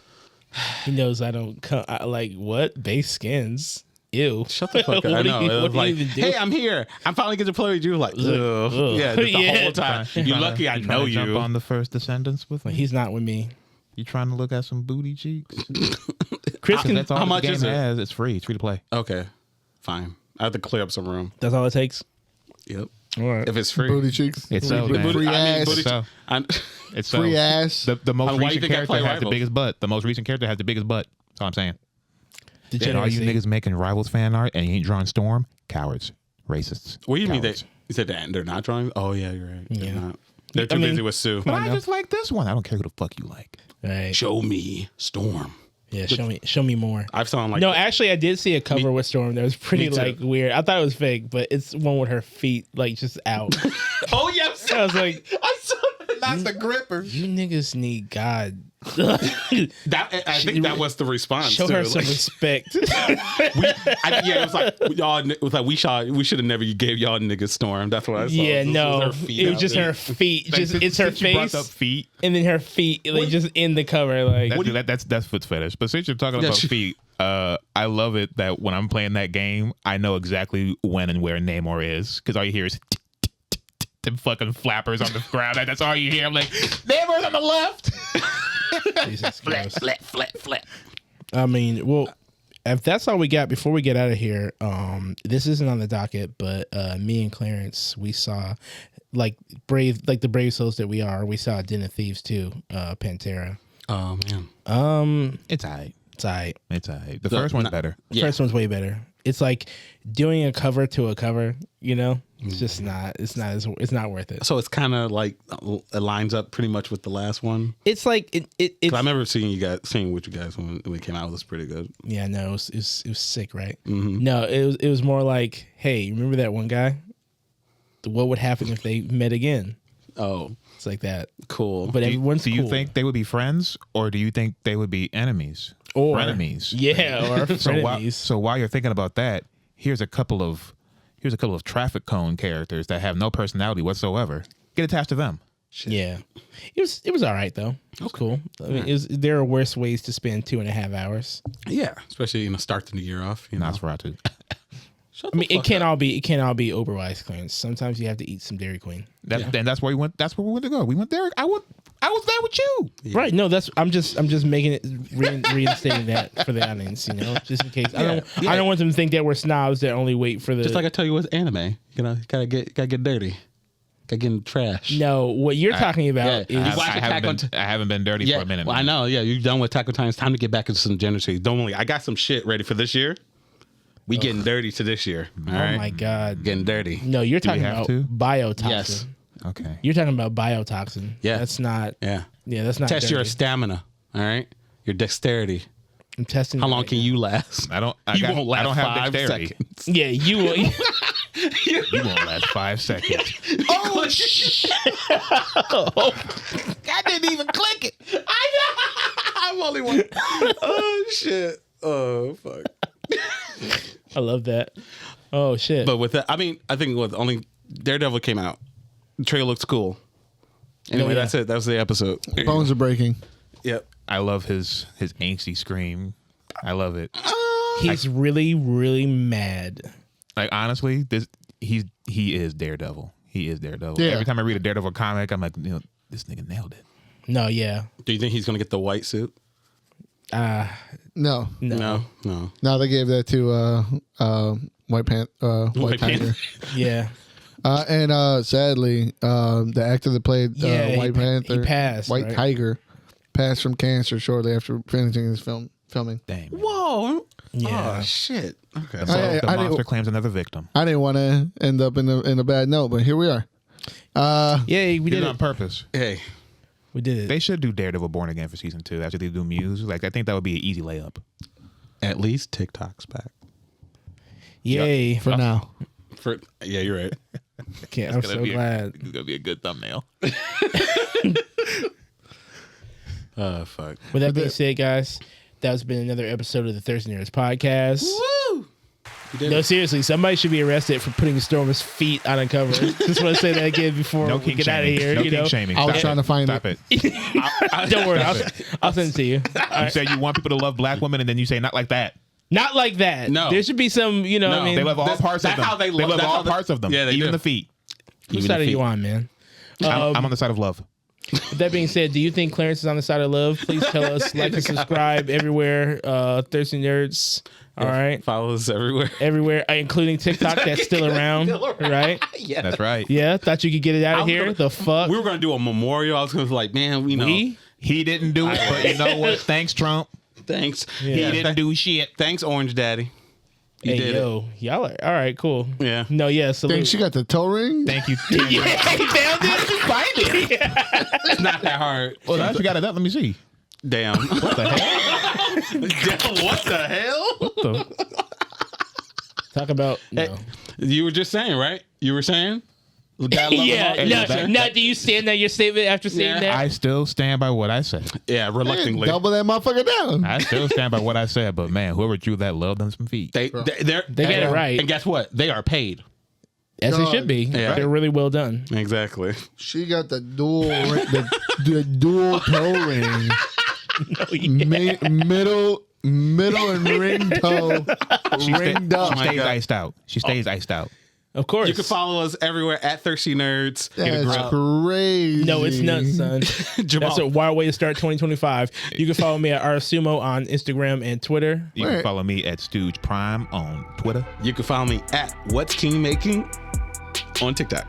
He knows I don't come. Like what? Base skins. Ew. Shut the fuck up. I know. It was like, hey, I'm here. I'm finally getting to play with you. Like, ugh. Yeah, just the whole time. You're lucky I know you. Jump on the first Descendants with me. He's not with me. You trying to look at some booty cheeks? Chris can. That's all how the much game is it? has. It's free. It's free to play. Okay, fine. I have to clear up some room. That's all it takes. Yep. All right. If it's free. Booty cheeks. It's so, man. Free ass. booty So- It's so. Free ass. The most Why you recent think I character play has the Rivals? biggest butt. The most recent character has the biggest butt. That's all I'm saying. And all you Degeneracy. niggas making Rivals fan art and you ain't drawing Storm, cowards, racists. What do you mean Cowards. you said that they're not drawing? Oh yeah, you're right. They're Yeah. not. They're too busy with Sue. But I just like this one. I don't care who the fuck you like. Right. Show me Storm. Yeah. Show me more. I've saw like No, actually, I did see a cover with Storm that was pretty Me too. like weird. I thought it was fake, but it's one with her feet like just out. Oh yes, I was like, I saw that. Not the gripper. you niggas need God. That I think that was the response. Show too. her some Like, respect. it was like we should have never gave y'all niggas Storm. That's what I saw. Yeah, This was no, her feet it was out just there. her feet. Just it's her Since you brought up face, feet. and then her feet, like just in the cover. Like That's foot fetish. But since you're talking Yeah, about she- feet, I love it that when I'm playing that game, I know exactly when and where Namor is because all you hear is them fucking flappers on the ground. That's all you hear. I'm like, Namor's on the left. Jesus Christ. Flat. I mean, well, if that's all we got before we get out of here, this isn't on the docket, but me and Clarence, we saw like the brave souls that we are. We saw Den of Thieves too, Pantera. Oh man. It's alright. It's alright. It's alright. The first one's better. The first one's way better. It's like doing a cover to a cover, you know? It's just not. It's not worth it. So it's kind of like it lines up pretty much with the last one. It's like it's. I remember seeing with you guys when it came out. It was pretty good. Yeah, no, it was sick, right? Mm-hmm. No, it was more like, hey, remember that one guy? What would happen if they met again? Oh, It's like that. cool. But everyone's Do you cool. think they would be friends or do you think they would be enemies? Or frenemies? Yeah, or frenemies. So while you're thinking about that, here's a couple of traffic cone characters that have no personality whatsoever. Get attached to them. Yeah, it was all right though. It was cool. I mean, there are worse ways to spend 2.5 hours. Yeah, especially starting the year off. Nosferatu. I mean, it can't all be Overwise Clarence. Sometimes you have to eat some Dairy Queen. And that's where we went. That's where we went to go. We went there. I was there with you. Yeah. Right? No, I'm just making it reinstating that for the audience. You know, just in case. I don't want them to think that we're snobs that only wait for the. Just like I tell you, with anime, gotta get dirty, gotta get in the trash. No, what you're talking about yeah. is. I haven't been dirty Yeah, for a minute. well, I know. Yeah, you're done with Attack on Titan. It's time to get back into some generosity. Don't worry, I got some shit ready for this year. We getting dirty to this year. All right? Oh my God. Getting dirty. No, you're talking have about to? biotoxin. Yes. Okay. You're talking about biotoxin. Yeah. That's not. Yeah. Yeah, that's not. Test your dirty. stamina. All right. Your dexterity. I'm testing. How it long right can now. you last? You won't last I don't have 5 dexterity. seconds. Yeah, you will. You won't last 5 seconds. Oh shit! I didn't even click it. I know. I'm only one. Oh shit! Oh fuck! I love that. Oh shit. But with that, I mean, I think with only Daredevil came out, the trailer looks cool. Anyway, that's it. That was the episode. Bones are breaking. Yep. I love his angsty scream. I love it. He's really, really mad. Like honestly, he is Daredevil. He is Daredevil. Yeah. Every time I read a Daredevil comic, I'm like, this nigga nailed it. No, yeah. Do you think he's gonna get the white suit? No. No. They gave that to White White Tiger. Yeah. And sadly, the actor that played White Panther, he passed, White right? Tiger, passed from cancer shortly after finishing his filming. Damn. Whoa. Yeah. Oh shit. Okay. So I the monster didn't- claims another victim. I didn't want to end up in a bad note, but here we are. Yeah, we Did did it on it. purpose. Hey. We did it. They should do Daredevil Born Again for season 2 after they do Muse. Like I think that would be an easy layup. At least TikTok's back. Yay. For now. Yeah, you're right. Okay, I'm so glad. It's gonna be a good thumbnail. Fuck. With that being said, guys, that's been another episode of the Thursday Nerds Podcast. Woo! No, seriously, somebody should be arrested for putting Storm's feet on a cover. Just want to say that again before No we kink get out of shaming. here. No you kink know, shaming. I was Stop trying to find Stop it. Don't worry, I'll send it to you. You said you want people to love black women, and then you say not like that. Not like that. No. There should be some. You know, No. I mean, They love all That's- parts of that's them. how they They love- love that's all how they- parts of them. Yeah, they even do. the feet. whose even side the are you feet. on, man? I'm on the side of love. With that being said, do you think Clarence is on the side of love? Please tell us. Like and subscribe everywhere. Thirsty Nerds. All right. Follow us everywhere. Everywhere, including TikTok that's still around. Right? Yeah. That's right. Yeah. Thought you could get it out I of was here. gonna- The fuck? We were gonna do a memorial. I was gonna be like, man, we know. He didn't do it, but you know what? Thanks, Trump. Thanks. Yeah. He didn't do shit. Thanks, Orange Daddy. You Hey, did yo. Y'all are. All right, cool. Yeah. No, yeah. Salute. Think she got the toe ring? Thank you. Yeah, he found it. Find it. It's not that hard. Well, now you got it up. Let me see. Damn. What the hell? Damn, what the hell? Talk about. No. You were just saying, right? You were saying? Gotta love Yeah. them all. No, do you stand on your statement after saying Yeah. that? I still stand by what I said. Yeah, reluctantly. Double that motherfucker down. I still stand by what I said, but man, whoever drew that love them some feet. They got it right. And guess what? They are paid. As it should be. Yeah. They're really well done. Exactly. She got the dual ring, the dual toe ring. Middle and ring toe ringed up. She stays iced out. She stays iced out. Of course. You can follow us everywhere at Thirsty Nerds. That's crazy. No, it's nuts, son. Jamal. That's a wild way to start 2025. You can follow me at Sumo on Instagram and Twitter. You can follow me at Stooge Prime on Twitter. You can follow me at What's King Making on TikTok.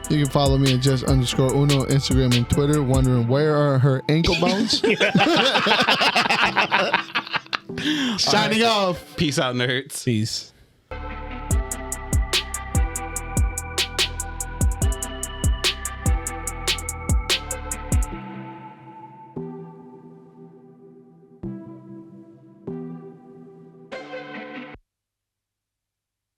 You can follow me at just_Uno on Instagram and Twitter, wondering where are her ankle bones. Signing off. Peace out, nerds. Peace.